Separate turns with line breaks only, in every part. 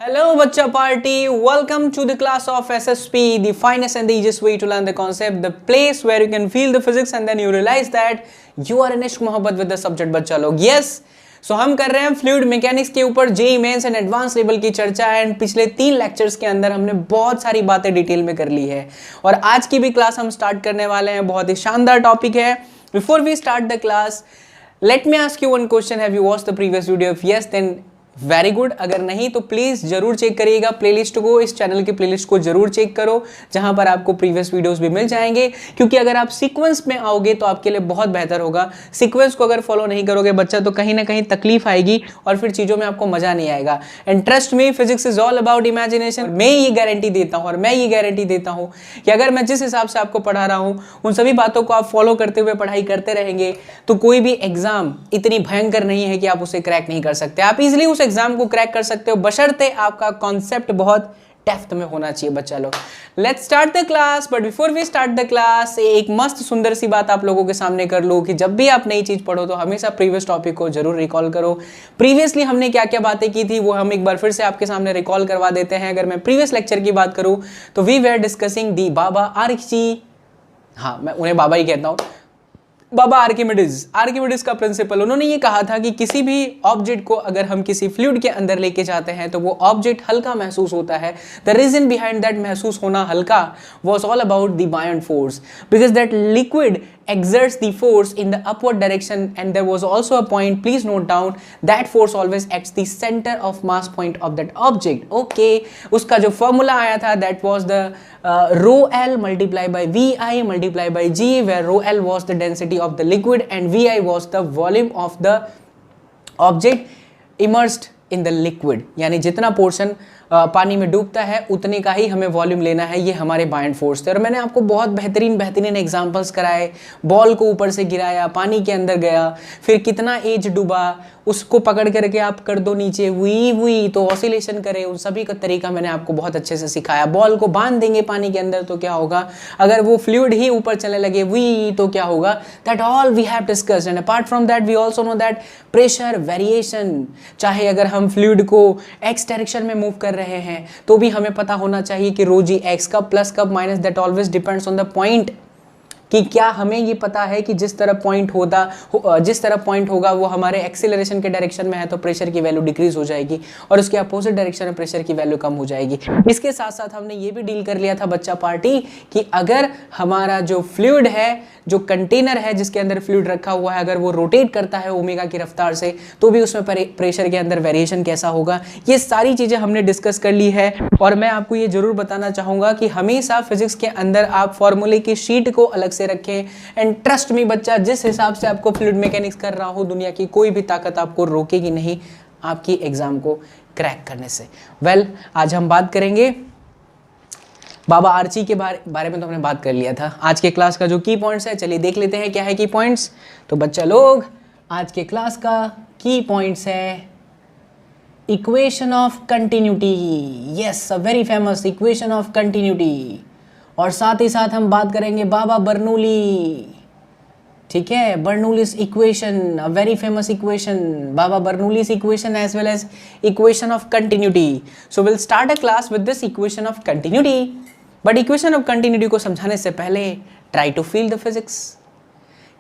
Hello, Bacha Party. Welcome to the class of SSP, the finest and the easiest way to learn the concept, the place where you can feel the physics and then you realize that you are in ishq mohabbat with the subject बच्चा लोग. Yes, so हम कर रहे हैं fluid mechanics के ऊपर JEE mains and advance level की चर्चा एंड पिछले 3 लेक्चर्स के अंदर हमने बहुत सारी बातें डिटेल में कर ली है और आज की भी क्लास हम स्टार्ट करने वाले हैं. बहुत ही शानदार टॉपिक है. Before we start the class, let me ask you one question. Have you watched the previous video? If yes, then very good. अगर नहीं तो प्लीज़ जरूर चेक करिएगा प्लेलिस्ट को. इस चैनल की प्लेलिस्ट को जरूर चेक करो जहां पर आपको प्रीवियस वीडियोस भी मिल जाएंगे, क्योंकि अगर आप सीक्वेंस में आओगे तो आपके लिए बहुत बेहतर होगा. सीक्वेंस को अगर फॉलो नहीं करोगे बच्चा तो कहीं ना कहीं तकलीफ आएगी और फिर चीज़ों में आपको मजा नहीं आएगा. And trust me, physics is all about imagination. मैं ये गारंटी देता हूँ और मैं ये गारंटी देता हूँ कि अगर मैं जिस हिसाब से आपको पढ़ा रहा हूँ उन सभी बातों को आप फॉलो करते हुए पढ़ाई करते रहेंगे तो कोई भी एग्जाम इतनी भयंकर नहीं है कि आप उसे क्रैक नहीं कर सकते. आप इजिली उस एग्जाम को क्रैक कर सकते हो, बशर्ते आपका कॉन्सेप्ट बहुत डेप्थ में होना चाहिए बच्चा लोग. Let's start the class. But before we start the class, एक मस्त सुंदर सी बात आप लोगों के सामने कर लो कि जब भी आप नई चीज पढ़ो तो हमेशा प्रीवियस टॉपिक को जरूर रिकॉल करो. प्रीवियसली हमने क्या क्या बातें की थी वो हम एक बार फिर से आपके सामने रिकॉल करवा देते हैं. अगर मैं प्रीवियस लेक्चर की बात करूं तो वी वेर डिस्कसिंग दी बाबा आर्ची, हाँ मैं उन्हें बाबा ही कहता हूं, बाबा आर्किमिडीज का प्रिंसिपल. उन्होंने ये कहा था कि किसी भी ऑब्जेक्ट को अगर हम किसी फ्लूइड के अंदर लेके जाते हैं तो वो ऑब्जेक्ट हल्का महसूस होता है. द रीजन बिहाइंड दैट महसूस होना हल्का was all about the buoyant force, because that liquid exerts the force in the upward direction. And there was also a point, please note down, that force always acts the center of mass point of that object. Okay, उसका जो formula आया था that was the rho L multiplied by VI multiplied by G, where rho L was the density of the liquid and VI was the volume of the object immersed in the liquid. यानी जितना portion पानी में डूबता है उतने का ही हमें volume लेना है. ये हमारे बायंट फोर्स थे और मैंने आपको बहुत बेहतरीन एग्जांपल्स कराए. बॉल को ऊपर से गिराया, पानी के अंदर गया, फिर कितना एज डूबा, उसको पकड़ करके आप कर दो नीचे, हुई तो ऑसिलेशन करे. उन सभी का तरीका मैंने आपको बहुत अच्छे से सिखाया. बॉल को बांध देंगे पानी के अंदर तो क्या होगा, अगर वो फ्लूइड ही ऊपर चलने लगे हुई तो क्या होगा. That all we have discussed. And apart from that we also know that pressure variation, चाहे अगर हम फ्लूइड को एक्स डायरेक्शन में मूव कर रहे हैं तो भी हमें पता होना चाहिए कि रो जी एक्स कब प्लस कब minus, that always depends on the point. कि क्या हमें ये पता है कि जिस तरह पॉइंट होगा वो हमारे एक्सीलरेशन के डायरेक्शन में है तो प्रेशर की वैल्यू डिक्रीज हो जाएगी और उसके अपोजिट डायरेक्शन में प्रेशर की वैल्यू कम हो जाएगी. इसके साथ साथ हमने ये भी डील कर लिया था बच्चा पार्टी कि अगर हमारा जो फ्लूइड है, जो कंटेनर है जिसके अंदर फ्लूइड रखा हुआ है, अगर वो रोटेट करता है ओमेगा की रफ्तार से तो भी उसमें प्रेशर के अंदर वेरिएशन कैसा होगा. ये सारी चीज़ें हमने डिस्कस कर ली है और मैं आपको ये जरूर बताना चाहूँगा कि हमेशा फिजिक्स के अंदर आप फॉर्मूले की शीट को अलग से रखें. एंड ट्रस्ट मी बच्चा, जिस हिसाब से आपको फ्लूइड मैकेनिक्स कर रहा हो, दुनिया की कोई भी ताकत आपको रोकेगी नहीं आपकी एग्जाम को क्रैक करने से. वेल, आज हम बात करेंगे बाबा आर्ची के बारे में तो हमने बात कर लिया था. आज के क्लास का जो की पॉइंट्स है, चलिए देख लेते हैं क्या है की पॉइंट्स. तो बच्चा लोग, आज के क्लास का की पॉइंट्स है equation of continuity. Yes, a very famous equation of continuity. और साथ ही साथ हम बात करेंगे बाबा बर्नौली. ठीक है, Bernoulli's equation, a very famous equation, बाबा Bernoulli's equation as well as equation of continuity. So will start a class with this equation of continuity. But equation of continuity को समझाने से पहले try to feel the physics.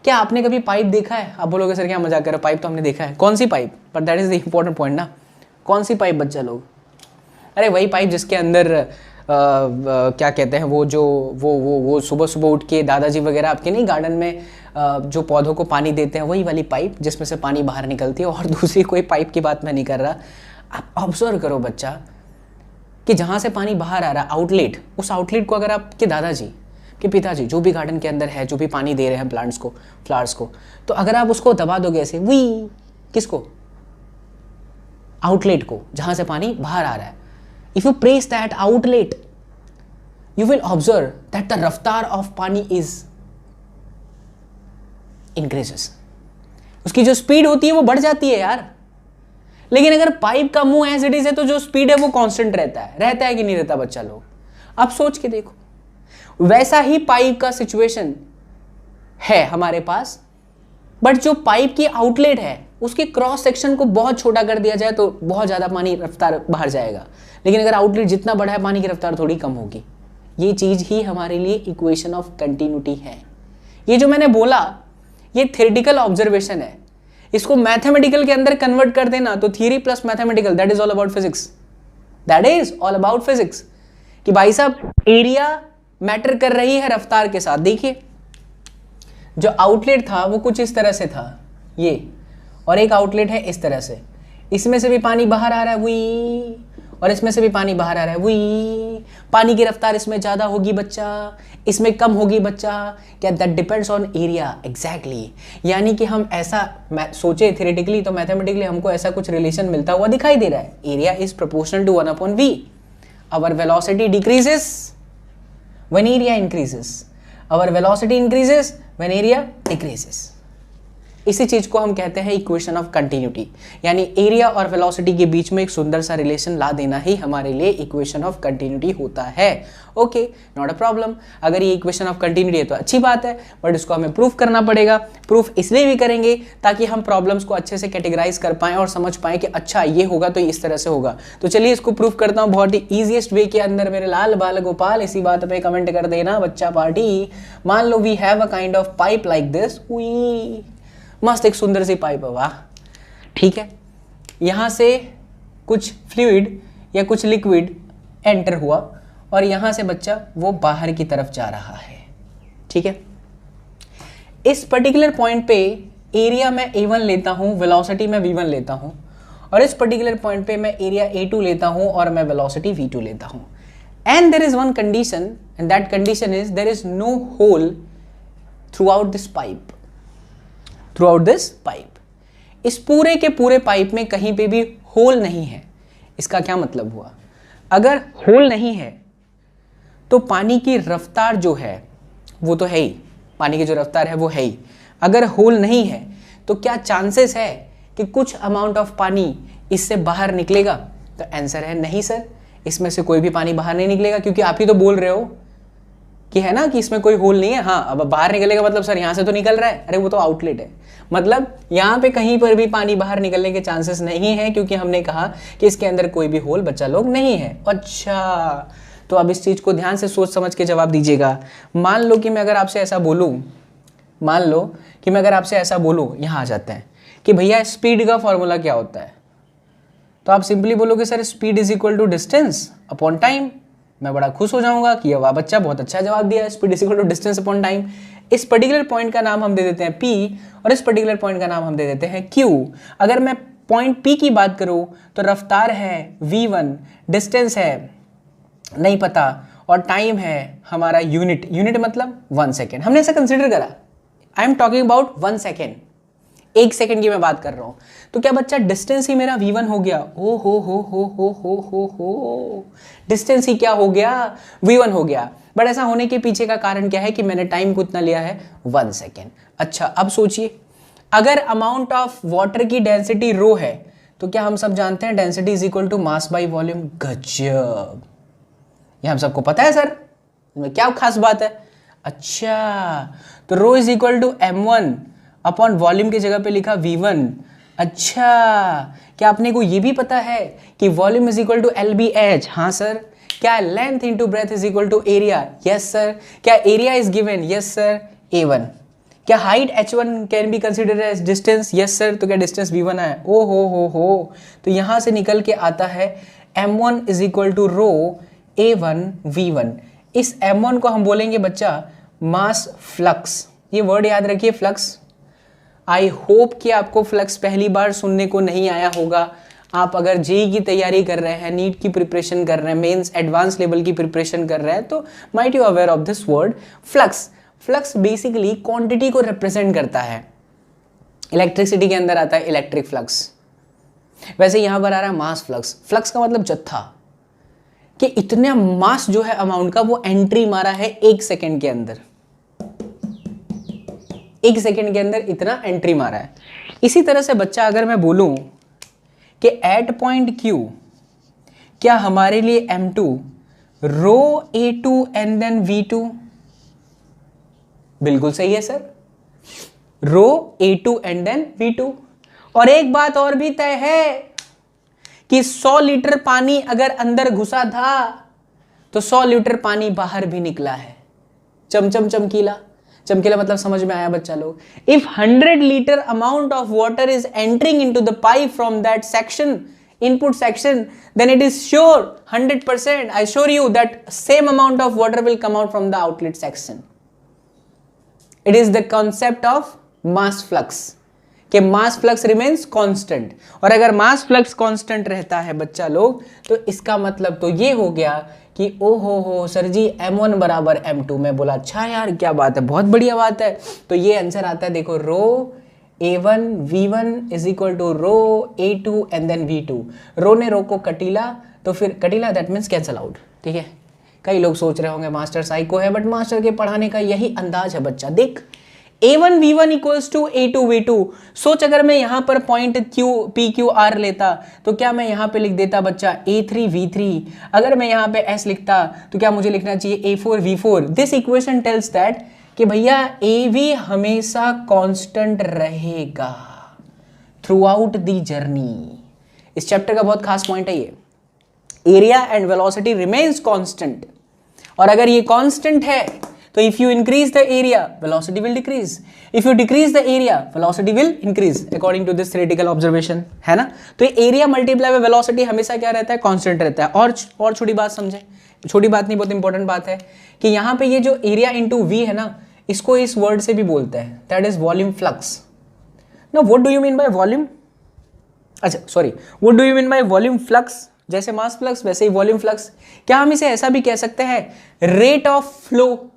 क्या आपने कभी pipe देखा है? आप बोलोगे सर क्या मजाक कर रहे हो, पाइप तो हमने देखा है. कौन सी pipe? But that is the important point ना. कौन सी पाइप बच्चा लोग? अरे वही पाइप जिसके अंदर क्या कहते हैं वो सुबह सुबह उठ के दादाजी वगैरह आपके नहीं गार्डन में जो पौधों को पानी देते हैं, वही वाली पाइप जिसमें से पानी बाहर निकलती है. और दूसरी कोई पाइप की बात मैं नहीं कर रहा. आप ऑब्जर्व करो बच्चा कि जहाँ से पानी बाहर आ रहा है, आउटलेट, उस आउटलेट को अगर आपके दादाजी के पिताजी जो भी गार्डन के अंदर है, जो भी पानी दे रहे हैं प्लांट्स को, फ्लावर्स को, तो अगर आप उसको दबा दोगे ऐसे, वी किसको? आउटलेट को, जहाँ से पानी बाहर आ रहा है. If you press that outlet, you will observe that the रफ्तार of पानी is increases. उसकी जो स्पीड होती है वो बढ़ जाती है यार. लेकिन अगर पाइप का मुंह एज इट इज है तो जो स्पीड है वो कांस्टेंट रहता है कि नहीं रहता बच्चा लोग? अब सोच के देखो, वैसा ही पाइप का सिचुएशन है हमारे पास बट जो पाइप की आउटलेट है उसके क्रॉस सेक्शन को बहुत छोटा कर दिया जाए तो बहुत ज़्यादा पानी रफ्तार बाहर जाएगा, लेकिन अगर आउटलेट जितना बड़ा है पानी की रफ्तार थोड़ी कम होगी। ये चीज़ ही हमारे लिए इक्वेशन ऑफ कंटिन्यूटी है। ये जो मैंने बोला ये थ्योरेटिकल ऑब्जर्वेशन है, इसको मैथमेटिकल के अंदर कन्वर्ट कर देना तो theory plus mathematical, that is all about physics, that is all about physics. कि भाई साहब एरिया मैटर कर रही है रफ्तार के साथ। देखिए जो आउटलेट था वो कुछ इस तरह से था ये, और एक आउटलेट है इस तरह से, इसमें से भी पानी बाहर आ रहा है वही, और इसमें से भी पानी बाहर आ रहा है वही। पानी की रफ्तार इसमें ज़्यादा होगी बच्चा, इसमें कम होगी बच्चा, क्या that depends on area. Exactly, यानी कि हम ऐसा सोचे थ्योरेटिकली तो मैथमेटिकली हमको ऐसा कुछ रिलेशन मिलता हुआ दिखाई दे रहा है। Area is proportional to 1/v। Our velocity decreases when area increases, our velocity increases when area decreases. इसी चीज को हम कहते हैं इक्वेशन ऑफ कंटिन्यूटी, यानी एरिया और वेलोसिटी के बीच में एक सुंदर सा रिलेशन ला देना ही हमारे लिए इक्वेशन ऑफ कंटिन्यूटी होता है। Okay, not a problem. अगर ये इक्वेशन ऑफ कंटिन्यूटी है तो अच्छी बात है, बट इसको हमें प्रूफ करना पड़ेगा। प्रूफ इसलिए भी करेंगे ताकि हम प्रॉब्लम्स को अच्छे से कैटेगराइज कर पाएं और समझ पाएं कि अच्छा ये होगा तो इस तरह से होगा। तो चलिए इसको प्रूफ करता हूँ बहुत ही ईजिएस्ट वे के अंदर। मेरे लाल बाल गोपाल इसी बात पे कमेंट कर देना बच्चा पार्टी। मान लो we have a kind of pipe like this, मस्त एक सुंदर सी पाइप है, वाह, ठीक है। यहाँ से कुछ फ्लूइड या कुछ लिक्विड एंटर हुआ और यहाँ से बच्चा वो बाहर की तरफ जा रहा है, ठीक है। इस पर्टिकुलर पॉइंट पे एरिया मैं A1 लेता हूँ, वेलोसिटी मैं V1 लेता हूँ, और इस पर्टिकुलर पॉइंट पे मैं एरिया A2 लेता हूँ और मैं वेलोसिटी V2 लेता हूँ। And there is one condition, and that condition is there is no hole throughout this pipe. Throughout this pipe, इस पूरे के पूरे पाइप में कहीं पे भी होल नहीं है। इसका क्या मतलब हुआ? अगर होल नहीं है तो पानी की रफ्तार जो है वो तो है ही, पानी की जो रफ्तार है वो है ही। अगर होल नहीं है तो क्या चांसेस है कि कुछ अमाउंट ऑफ पानी इससे बाहर निकलेगा? तो आंसर है नहीं सर, इसमें से कोई भी पानी बाहर नहीं निकलेगा, क्योंकि आप ही तो बोल रहे हो कि है ना कि इसमें कोई होल नहीं है। हाँ, अब बाहर निकलेगा मतलब सर यहाँ से तो निकल रहा है, अरे वो तो आउटलेट है, मतलब यहाँ पे कहीं पर भी पानी बाहर निकलने के चांसेस नहीं है, क्योंकि हमने कहा कि इसके अंदर कोई भी होल बच्चा लोग नहीं है। अच्छा, तो अब इस चीज को ध्यान से सोच समझ के जवाब दीजिएगा। मान लो कि मैं अगर आपसे ऐसा बोलूं, मान लो कि मैं अगर आपसे ऐसा बोलूं, यहाँ आ जाते हैं कि भैया स्पीड का फॉर्मूला क्या होता है, तो आप सिंपली बोलोगे sir speed is equal to distance upon time. मैं बड़ा खुश हो जाऊंगा कि वाह बच्चा बहुत अच्छा जवाब दिया, speed is equal to distance upon time. इस पर्टिकुलर पॉइंट का नाम हम दे देते हैं P और इस पर्टिकुलर पॉइंट का नाम हम दे देते हैं Q। अगर मैं पॉइंट P की बात करूं तो रफ्तार है V1, डिस्टेंस है नहीं पता, और टाइम है हमारा यूनिट। यूनिट मतलब 1 सेकेंड, हमने ऐसा कंसिडर करा। I am talking about 1 second, 1 second की मैं बात कर रहा हूं। तो क्या बच्चा डिस्टेंस ही मेरा V1 हो गया? ओ हो, डिस्टेंस ही क्या हो गया? V1 हो गया। बट ऐसा होने के पीछे का कारण क्या है कि मैंने टाइम कितना लिया है? 1 सेकेंड। अच्छा, अब सोचिए अगर अमाउंट ऑफ वाटर की डेंसिटी रो है तो क्या हम सब जानते हैं density is equal to mass by volume. गजब, ये हम सबको पता है सर, इसमें क्या खास बात है? अच्छा, तो rho is equal to m1 upon volume की जगह पे लिखा V1। अच्छा, क्या आपने को ये भी पता है कि volume is equal to LBH? हाँ सर। क्या length into breadth is equal to area? Yes sir. क्या area is given? Yes sir, A1। क्या height H1 can be considered as distance? Yes sir. तो क्या डिस्टेंस V1 है? ओ हो, तो यहां से निकल के आता है m1 is equal to row A1 V1। इस m1 को हम बोलेंगे बच्चा मास फ्लक्स। ये वर्ड याद रखिए, फ्लक्स। आई होप कि आपको फ्लक्स पहली बार सुनने को नहीं आया होगा। आप अगर जेई की तैयारी कर रहे हैं, नीट की प्रिपरेशन कर रहे हैं, मेंस एडवांस लेवल की प्रिपरेशन कर रहे हैं, तो might you aware of this word flux. Flux basically quantity को रिप्रेजेंट करता है। इलेक्ट्रिसिटी के अंदर आता है इलेक्ट्रिक फ्लक्स, वैसे यहां पर आ रहा है मास फ्लक्स। फ्लक्स का मतलब जत्था, कि इतना मास जो है अमाउंट का वो एंट्री मारा है 1 सेकेंड के अंदर। 1 सेकेंड के अंदर इतना एंट्री मारा है। इसी तरह से बच्चा अगर मैं बोलूं कि एट पॉइंट Q क्या हमारे लिए m2 row A2 and then V2? बिल्कुल सही है sir. Row A2 and then V2। और एक बात और भी तय है कि 100 लीटर पानी अगर अंदर घुसा था तो 100 लीटर पानी बाहर भी निकला है। चमचम चमकीला, चमकीला मतलब समझ में आया बच्चा लोग। If 100 litre amount of water is entering into the pipe from that section, input section, then it is sure 100%, I assure you that same amount of water will come out from the outlet section. It is the concept of mass flux कि mass flux remains constant। और अगर mass flux constant रहता है बच्चा लोग तो इसका मतलब तो ये हो गया कि ओ हो सर जी m1 बराबर m2। मैं बोला अच्छा यार क्या बात है, बहुत बढ़िया बात है। तो ये आंसर आता है, देखो rho A1 V1 is equal to rho A2 and then V2। Rho ने रो को कटीला, तो फिर कटीला दैट मीन्स कैंसल आउट। ठीक है, कई लोग सोच रहे होंगे मास्टर साइको है, बट मास्टर के पढ़ाने का यही अंदाज है बच्चा। देख A1 V1 equals to A2 V2। सोच अगर मैं यहाँ पर पॉइंट PQR लेता तो क्या मैं यहाँ पे लिख देता बच्चा A3 V3। अगर मैं यहाँ पे S लिखता तो क्या मुझे लिखना चाहिए A4 V4। This equation tales that कि भैया AV हमेशा कांस्टेंट रहेगा थ्रू आउट दी जर्नी। इस चैप्टर का बहुत खास पॉइंट है ये, area and velocity remains constant. और अगर ये कांस्टेंट है तो if you increase the area velocity will decrease, if you decrease the area velocity will increase according to this theoretical observation, है ना। तो एरिया मल्टीप्लाई बाय वेलोसिटी हमेशा क्या रहता है, कांस्टेंट रहता है। और छोटी बात समझे, छोटी बात नहीं बहुत इंपॉर्टेंट बात है कि यहाँ पे ये जो एरिया इंटू वी है ना, इसको इस वर्ड से भी बोलते हैं, दैट इज वॉल्यूम फ्लक्स। ना what do you mean by volume, अच्छा sorry, what do you mean by volume flux. जैसे मास फ्लक्स वैसे ही वॉल्यूम फ्लक्स। क्या हम इसे ऐसा भी कह सकते हैं, rate of flow,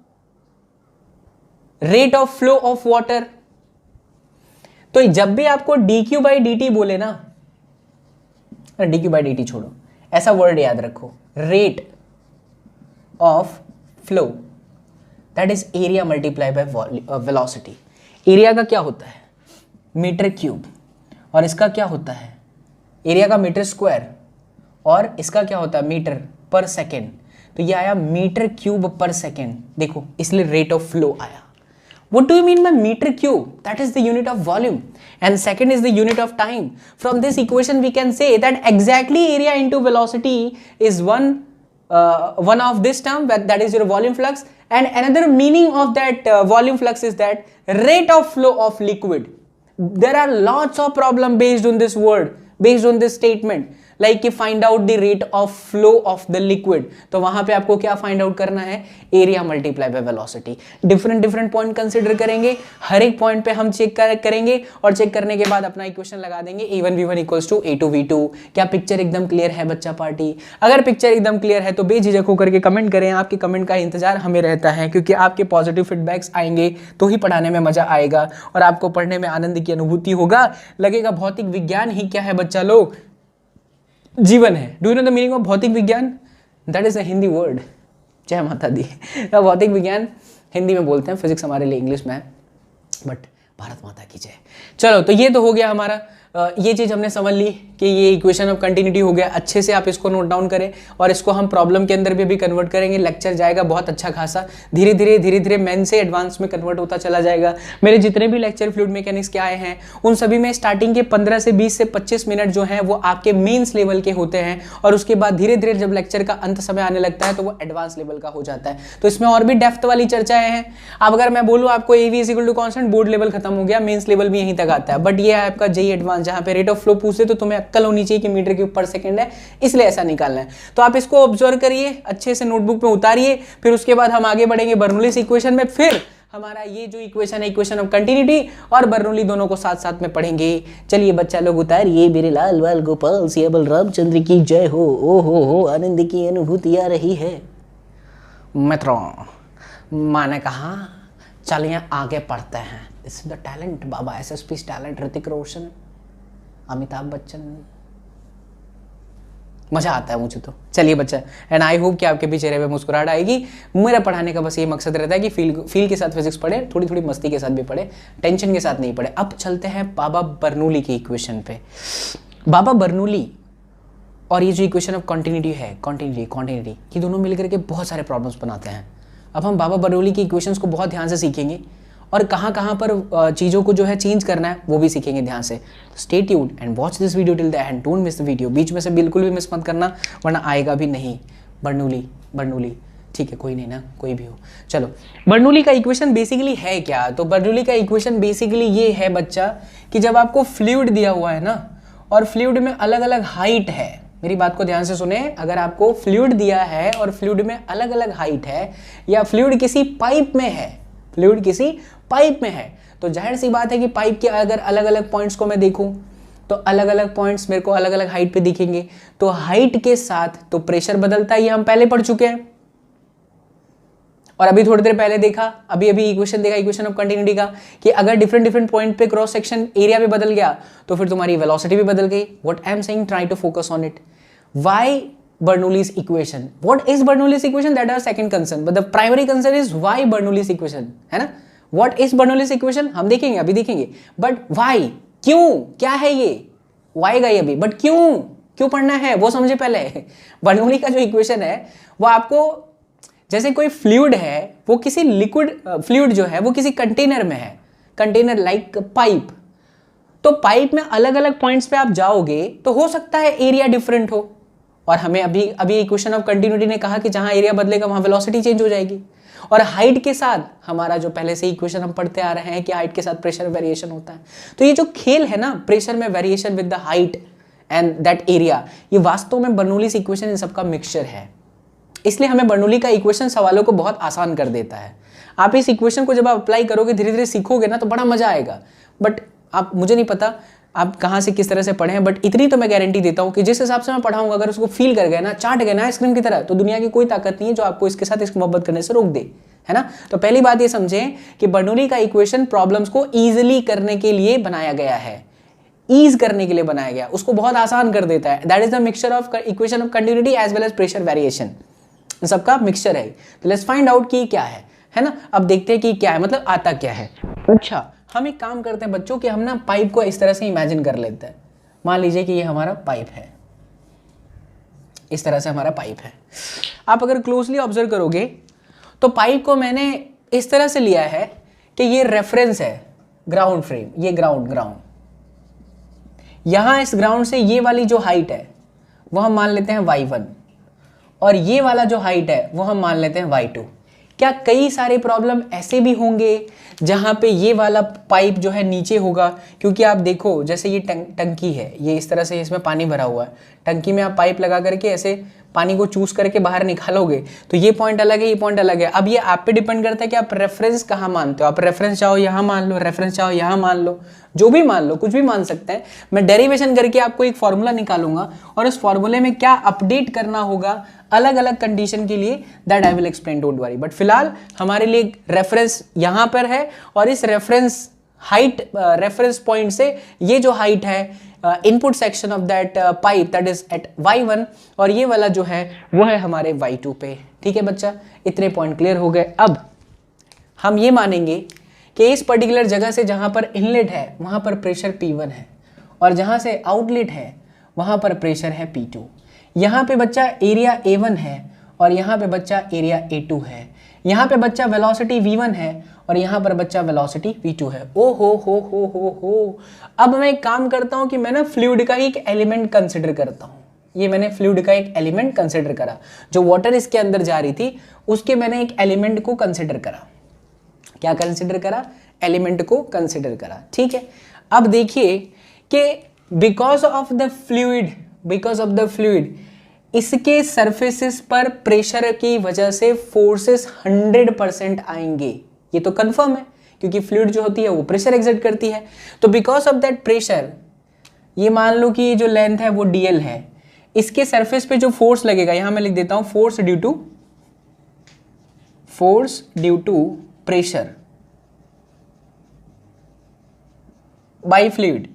rate of flow of water. तो जब भी आपको dq बाई dt बोले ना, dq बाई dt छोड़ो, ऐसा वर्ड याद रखो, rate of flow that is area multiply by velocity. Area का क्या होता है, मीटर क्यूब, और इसका क्या होता है, एरिया का मीटर स्क्वायर, और इसका क्या होता है मीटर पर सेकेंड। तो ये आया मीटर क्यूब पर सेकेंड, देखो इसलिए रेट ऑफ फ्लो आया। What do you mean by meter cube? That is the unit of volume, and second is the unit of time. From this equation we can say that exactly area into velocity is one of this term, that is your volume flux, and another meaning of that volume flux is that rate of flow of liquid. There are lots of problem based on this word, based on this statement, like कि find out the rate of flow of the liquid। तो वहां पे आपको क्या find out करना है, area multiply by velocity. Different point consider करेंगे, हर एक पॉइंट पे हम चेक करेंगे, और चेक करने के बाद अपना इक्वेशन लगा देंगे A1 V1 equals to A2 V2। क्या पिक्चर एकदम क्लियर है बच्चा पार्टी? अगर पिक्चर एकदम क्लियर है तो बेझिझक होकर के कमेंट करें, आपके कमेंट का इंतजार हमें रहता है, क्योंकि आपके पॉजिटिव फीडबैक्स आएंगे तो ही पढ़ाने में मजा आएगा और आपको पढ़ने में आनंद की अनुभूति होगा। लगेगा भौतिक विज्ञान ही क्या है बच्चा लोग, जीवन है। Do you know the meaning of भौतिक विज्ञान? That is a Hindi word. जय माता दी। भौतिक विज्ञान हिंदी में बोलते हैं, फिजिक्स हमारे लिए इंग्लिश में है, बट भारत माता की जय। चलो तो ये तो हो गया हमारा, ये चीज़ हमने समझ ली कि ये इक्वेशन ऑफ कंटिन्यूटी हो गया। अच्छे से आप इसको नोट डाउन करें और इसको हम प्रॉब्लम के अंदर भी कन्वर्ट करेंगे। लेक्चर जाएगा बहुत अच्छा खासा, धीरे धीरे मेन से एडवांस में कन्वर्ट होता चला जाएगा। मेरे जितने भी लेक्चर फ्लूइड मैकेनिक्स के आए हैं उन सभी में स्टार्टिंग के 15 से 20 से 25 मिनट जो हैं वो आपके मेन्स लेवल के होते हैं, और उसके बाद धीरे धीरे जब लेक्चर का अंत समय आने लगता है तो वो एडवांस लेवल का हो जाता है। तो इसमें और भी डेप्थ वाली चर्चाएं हैं। अब अगर मैं बोलूँ आपको AV is equal to constant, board level खत्म हो गया, मेन्स लेवल भी यहीं तक आता है। बट ये है आपका JEE एडवांस, जहाँ पे रेट ऑफ फ्लो पूछते तो तुम्हें अक्कल होनी चाहिए कि मीटर क्यूब पर सेकंड है, इसलिए ऐसा निकालना है। तो आप इसको ऑब्जर्व करिए, अच्छे से नोटबुक में उतारिए, फिर उसके बाद हम आगे बढ़ेंगे बर्नौलीज इक्वेशन में। फिर हमारा ये जो इक्वेशन है, इक्वेशन ऑफ कंटिन्यूटी और बर्नौली, दोनों को साथ साथ में पढ़ेंगे। चलिए बच्चा लोग उतारिए, मेरे लाल वाल गोपाल सियाबल रामचंद्र की जय हो। ओ हो आनंद की अनुभूति आ रही है। मित्रों, मैंने कहा चलिए आगे पढ़ते हैं। दिस इज द टैलेंट, बाबा SSP टैलेंट, ऋतिक रोशन, अमिताभ बच्चन, मजा आता है मुझे तो। चलिए बच्चा, एंड आई होप कि आपके भी चेहरे पे मुस्कुराहट आएगी। मेरा पढ़ाने का बस ये मकसद रहता है कि फील के साथ फिजिक्स पढ़े, थोड़ी थोड़ी मस्ती के साथ भी पढ़े, टेंशन के साथ नहीं पढ़े। अब चलते हैं बाबा बर्नौली की इक्वेशन पे। बाबा बर्नौली और ये जो इक्वेशन ऑफ कंटिन्यूटी है, कॉन्टिन्यूटी, ये दोनों मिलकर के बहुत सारे प्रॉब्लम्स बनाते हैं। अब हम बाबा बर्नौली की इक्वेशंस को बहुत ध्यान से सीखेंगे और कहाँ कहाँ पर चीज़ों को जो है चेंज करना है वो भी सीखेंगे ध्यान से। Stay tuned and watch this video till the end, don't miss the video, बीच में से बिल्कुल भी मिस मत करना वरना आएगा भी नहीं। बर्नौली ठीक है, कोई नहीं ना, कोई भी हो। चलो, बर्नौली का इक्वेशन बेसिकली है क्या? तो बर्नौली का इक्वेशन बेसिकली ये है बच्चा कि जब आपको फ्लूइड दिया हुआ है ना और फ्लूइड में अलग अलग हाइट है, मेरी बात को ध्यान से सुने, अगर आपको फ्लूइड दिया है और फ्लूइड में अलग अलग हाइट है या फ्लूइड किसी पाइप में है, फ्लूइड किसी पाइप में है, तो जाहिर सी बात है कि पाइप के अगर अलग अलग पॉइंट्स को मैं देखूं तो अलग अलग पॉइंट्स मेरे को अलग अलग हाइट पे दिखेंगे। तो हाइट के साथ तो प्रेशर बदलता है, ये हम पहले पढ़ चुके हैं और अभी थोड़ी देर पहले देखा, अभी इक्वेशन देखा, इक्वेशन ऑफ कंटिन्यूटी का, कि अगर डिफरेंट पॉइंट पे क्रॉस सेक्शन एरिया भी बदल गया तो फिर तुम्हारी वेलोसिटी भी बदल गई। What I am saying, try to focus on it. Why Bernoulli's equation? What is Bernoulli's equation? That our second concern, but the primary concern is why Bernoulli's equation, है ना? What is Bernoulli's equation? हम देखेंगे, अभी देखेंगे, but why? क्यों? क्या है ये? Why गई अभी, but क्यों पढ़ना है वो समझे पहले। बर्नौली का जो इक्वेशन है वो आपको, जैसे कोई फ्लूइड है, वो किसी लिक्विड फ्लूइड जो है वो किसी कंटेनर में है, कंटेनर लाइक पाइप, तो पाइप में अलग अलग पॉइंट्स पे आप जाओगे तो हो सकता है एरिया डिफरेंट हो, और हमें अभी इक्वेशन ऑफ कंटिन्यूटी ने कहा कि जहां एरिया बदलेगा वहां वेलोसिटी चेंज हो जाएगी। और हाइट के साथ हमारा जो पहले से इक्वेशन हम पढ़ते आ रहे हैं कि हाइट के साथ प्रेशर वेरिएशन होता है। तो ये जो खेल है ना, प्रेशर में variation with the height and that area, ये वास्तव में बर्नौली's इक्वेशन इन सबका मिक्सचर है। इसलिए हमें बर्नौली का इक्वेशन सवालों को बहुत आसान कर देता है। आप इस इक्वेशन को जब आप अप्लाई करोगे, धीरे धीरे सीखोगे ना, तो बड़ा मजा आएगा। बट आप, मुझे नहीं पता आप कहाँ से किस तरह से पढ़े हैं, बट इतनी तो मैं गारंटी देता हूँ कि जिस हिसाब से मैं पढ़ाऊंगा, अगर उसको फील कर गए ना, चाट गए ना आइसक्रीम की तरह, तो दुनिया की कोई ताकत नहीं है जो आपको इसके साथ इसकी मोहब्बत करने से रोक दे, है ना। तो पहली बात ये समझें कि बर्नौली का इक्वेशन प्रॉब्लम्स को ईजिली करने के लिए बनाया गया है, ईज करने के लिए बनाया गया, उसको बहुत आसान कर देता है। That is the mixture of equation of continuity as well as pressure variation, इन सबका मिक्सचर है। तो लेट्स फाइंड आउट कि क्या है ना। अब देखते हैं कि क्या है, मतलब आता क्या है। अच्छा, हम एक काम करते हैं बच्चों कि हम ना पाइप को इस तरह से इमेजिन कर लेते हैं। मान लीजिए कि ये हमारा पाइप है, इस तरह से हमारा पाइप है। आप अगर क्लोजली ऑब्जर्व करोगे तो पाइप को मैंने इस तरह से लिया है कि ये रेफरेंस है, ग्राउंड फ्रेम, ये ग्राउंड, यहां इस ग्राउंड से ये वाली जो हाइट है वो हम मान लेते हैं y1, और ये वाला जो हाइट है वो हम मान लेते हैं y2। क्या कई सारे प्रॉब्लम ऐसे भी होंगे जहां पे ये वाला पाइप जो है नीचे होगा? क्योंकि आप देखो, जैसे ये टंकी है, ये इस तरह से इसमें पानी भरा हुआ है, टंकी में आप पाइप लगा करके ऐसे पानी को चूस करके बाहर निकालोगे तो ये पॉइंट अलग है, ये पॉइंट अलग है। अब ये आप पे डिपेंड करता है कि आप रेफरेंस कहाँ मानते हो। आप रेफरेंस चाहो यहाँ मान लो, रेफरेंस चाहो यहाँ मान लो, जो भी मान लो, कुछ भी मान सकते हैं। मैं डेरिवेशन करके आपको एक फॉर्मूला निकालूंगा और उस फॉर्मूले में क्या अपडेट करना होगा अलग अलग कंडीशन के लिए, that I will explain, don't worry. But फिलहाल हमारे लिए रेफरेंस यहाँ पर है और इस रेफरेंस हाइट, रेफरेंस पॉइंट से ये जो हाइट है input section of that pipe, that is at y1, और ये वाला जो है वो है हमारे y2 पे। ठीक है बच्चा, इतने पॉइंट क्लियर हो गए। अब हम ये मानेंगे कि इस पर्टिकुलर जगह से जहां पर इनलेट है वहां पर प्रेशर P1 है और जहां से आउटलेट है वहां पर प्रेशर है P2। यहाँ पे बच्चा एरिया A1 है और यहाँ पे बच्चा एरिया A2 है। यहाँ पे बच्चा वेलोसिटी V1 है और यहाँ पर बच्चा वेलोसिटी V2 है। ओ हो। अब मैं एक काम करता हूँ कि मैं ना फ्लूइड का एक एलिमेंट कंसिडर करता हूँ। ये मैंने फ्लूइड का एक एलिमेंट कंसिडर करा, जो वाटर इसके अंदर जा रही थी उसके मैंने एक एलिमेंट को कंसिडर करा। क्या कंसिडर करा? एलिमेंट को कंसिडर करा। ठीक है, अब देखिए कि बिकॉज ऑफ द फ्लूइड इसके सरफेसेस पर प्रेशर की वजह से फोर्सेस 100% आएंगे। ये तो कंफर्म है क्योंकि फ्लूइड जो होती है वो प्रेशर एक्सर्ट करती है। तो बिकॉज ऑफ दैट प्रेशर, ये मान लो कि ये जो लेंथ है वो dl है, इसके सरफेस पे जो फोर्स लगेगा, यहां मैं लिख देता हूं force due to pressure by fluid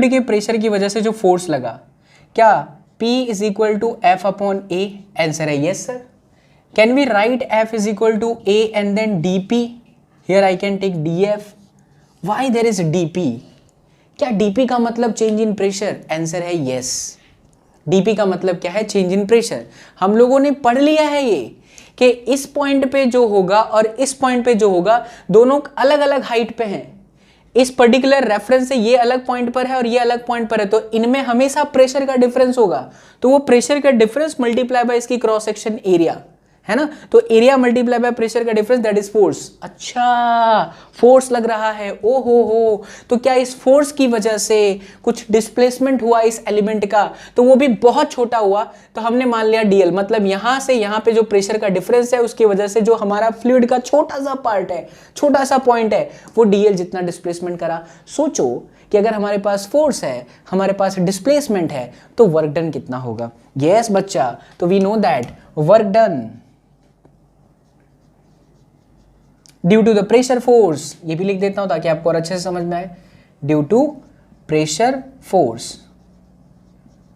के प्रेशर की वजह से जो फोर्स लगा, क्या P is equal to F upon A? Answer है yes sir. Can we write F is equal to A and then dP? Here I can take dF। Why there is dP? क्या dP का मतलब change in pressure? Answer है yes. dP का मतलब क्या है? Change in pressure. हम लोगों ने पढ़ लिया है ये कि इस पॉइंट पे जो होगा और इस पॉइंट पे जो होगा दोनों अलग अलग हाइट पे हैं। इस पर्टिकुलर रेफरेंस से ये अलग पॉइंट पर है और ये अलग पॉइंट पर है, तो इनमें हमेशा प्रेशर का डिफरेंस होगा। तो वो प्रेशर का डिफरेंस मल्टीप्लाई बाय इसकी क्रॉस सेक्शन एरिया, है ना। तो एरिया मल्टीप्लाई बाय प्रेशर का डिफरेंस, दैट इज फोर्स। अच्छा, फोर्स लग रहा है, ओ हो। तो क्या इस फोर्स की वजह से कुछ डिस्प्लेसमेंट हुआ इस एलिमेंट का, तो वो भी बहुत छोटा हुआ, तो हमने मान लिया डीएल। मतलब यहां से यहां पे जो प्रेशर का डिफरेंस है उसकी वजह से जो हमारा फ्लूइड का छोटा सा पार्ट है, छोटा सा पॉइंट है, वो डीएल जितना डिस्प्लेसमेंट करा। सोचो कि अगर हमारे पास फोर्स है, हमारे पास डिस्प्लेसमेंट है, तो वर्क डन कितना होगा। यस बच्चा, तो we know that work done due to the pressure force, ये भी लिख देता हूं ताकि आपको और अच्छे से समझ में आए, due to pressure force,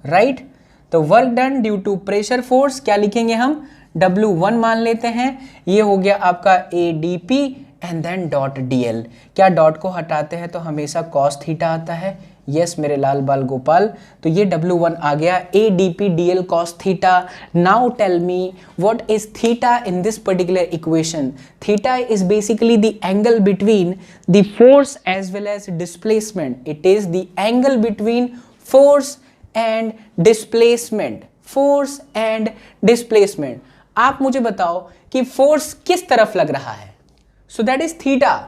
right. तो work done due to pressure force क्या लिखेंगे हम, W1 मान लेते हैं। ये हो गया आपका ADP and then dot DL। क्या डॉट को हटाते हैं तो हमेशा कॉस थीटा आता है। यस मेरे लाल बाल गोपाल, तो ये W1 आ गया, ADP DL cos theta। Now tell me what is theta in this particular equation? Theta is basically the angle between the force as well as displacement. It is the angle between force and displacement. Force and displacement. आप मुझे बताओ कि force किस तरफ लग रहा है। So that is theta.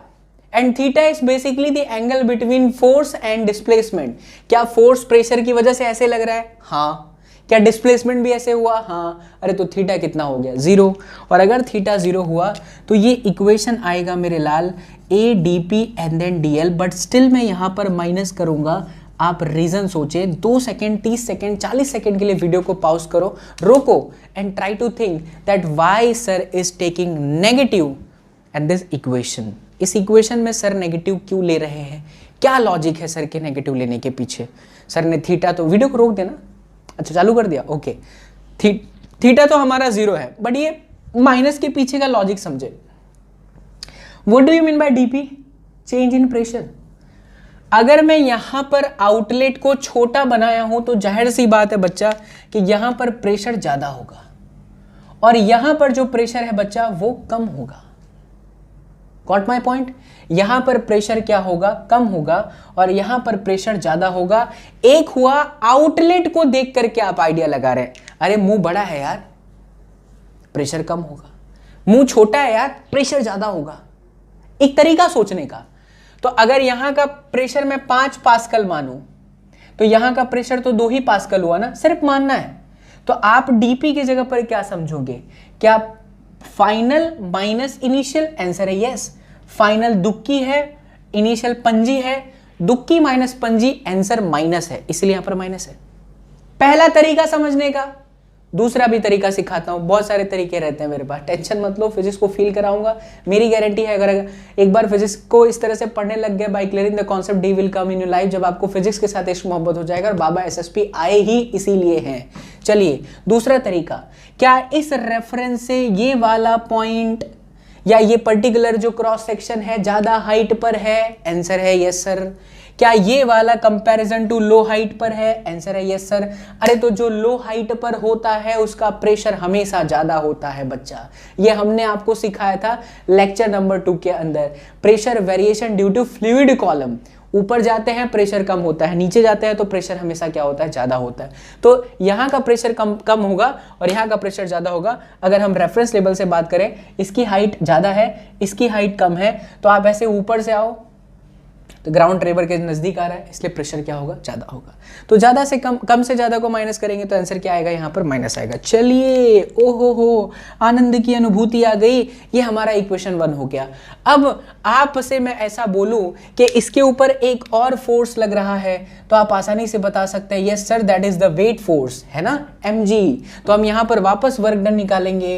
And theta is basically the angle between force and displacement. क्या फोर्स प्रेशर की वजह से ऐसे लग रहा है, हाँ। क्या डिस्प्लेसमेंट भी ऐसे हुआ, हाँ। अरे तो थीटा कितना हो गया, 0। और अगर थीटा 0 हुआ तो ये इक्वेशन आएगा मेरे लाल ADP and then DL। But still मैं यहां पर माइनस करूंगा। आप रीजन सोचे, 2 सेकेंड, 30 सेकेंड, 40 सेकेंड के लिए वीडियो को पॉज करो, रोको and try to think that why sir is taking negative at this equation. इस इक्वेशन में सर नेगेटिव क्यों ले रहे हैं, क्या लॉजिक है सर के नेगेटिव लेने के पीछे। सर ने थीटा, तो वीडियो को रोक देना, अच्छा चालू कर दिया, ओके। थीटा तो हमारा 0 है, बट ये माइनस के पीछे का लॉजिक समझे। What do you mean bye DP, change in pressure. अगर मैं यहां पर आउटलेट को छोटा बनाया हूं तो जाहिर सी बात है बच्चा कि यहां पर प्रेशर ज्यादा होगा और यहां पर जो प्रेशर है बच्चा वो कम होगा। Got my point. यहां पर प्रेशर क्या होगा, कम होगा, और यहां पर प्रेशर ज्यादा होगा। एक हुआ आउटलेट को देख करके आप आइडिया लगा रहे हैं, अरे मुंह बड़ा है यार प्रेशर कम होगा, मुंह छोटा है यार प्रेशर ज्यादा होगा, एक तरीका सोचने का। तो अगर यहां का प्रेशर मैं 5 पास्कल मानूं तो यहां का प्रेशर तो 2 ही पास्कल हुआ ना, सिर्फ मानना है। तो आप DP की जगह पर क्या समझोगे, क्या फाइनल माइनस इनिशियल, आंसर है यस। फाइनल दुक्की है, इनिशियल पंजी है, दुक्की माइनस पंजी, आंसर माइनस है, इसलिए यहां पर माइनस है। पहला तरीका समझने का। दूसरा भी तरीका सिखाता हूं, बहुत सारे तरीके रहते हैं मेरे पास, टेंशन मत लो, फिजिक्स को फील कराऊंगा, मेरी गारंटी है। अगर एक बार फिजिक्स को इस तरह से पढ़ने लग गए, by clearing the concept the will come in your life, जब आपको फिजिक्स के साथ इश्क मोहब्बत हो जाएगा। और बाबा SSP आए ही इसीलिए हैं। चलिए दूसरा तरीका, क्या इस रेफरेंस से ये वाला पॉइंट या ये पर्टिकुलर जो क्रॉस सेक्शन है ज्यादा हाइट पर है, आंसर है यस सर। क्या ये वाला कंपैरिजन टू लो हाइट पर है, आंसर है यस सर। अरे तो जो लो हाइट पर होता है उसका प्रेशर हमेशा ज्यादा होता है बच्चा, ये हमने आपको सिखाया था लेक्चर नंबर 2 के अंदर। Pressure variation due to fluid column, ऊपर जाते हैं प्रेशर कम होता है, नीचे जाते हैं तो प्रेशर हमेशा क्या होता है, ज्यादा होता है। तो यहाँ का प्रेशर कम होगा और यहाँ का प्रेशर ज्यादा होगा। अगर हम रेफरेंस लेवल से बात करें, इसकी हाइट ज्यादा है, इसकी हाइट कम है, तो आप ऐसे ऊपर से आओ तो ग्राउंड लेवल के नजदीक आ रहा है, इसलिए प्रेशर क्या होगा, ज्यादा होगा। तो ज्यादा से कम से ज्यादा को माइनस करेंगे तो आंसर क्या आएगा, यहाँ पर माइनस आएगा। चलिए, ओहो हो, आनंद की अनुभूति आ गई। ये हमारा इक्वेशन 1 हो गया। अब आप से मैं ऐसा बोलूं कि इसके ऊपर एक और फोर्स लग रहा है, तो आप आसानी से बता सकते हैं yes sir that is the weight force, है ना, mg। तो हम यहाँ पर वापस वर्क डन निकालेंगे।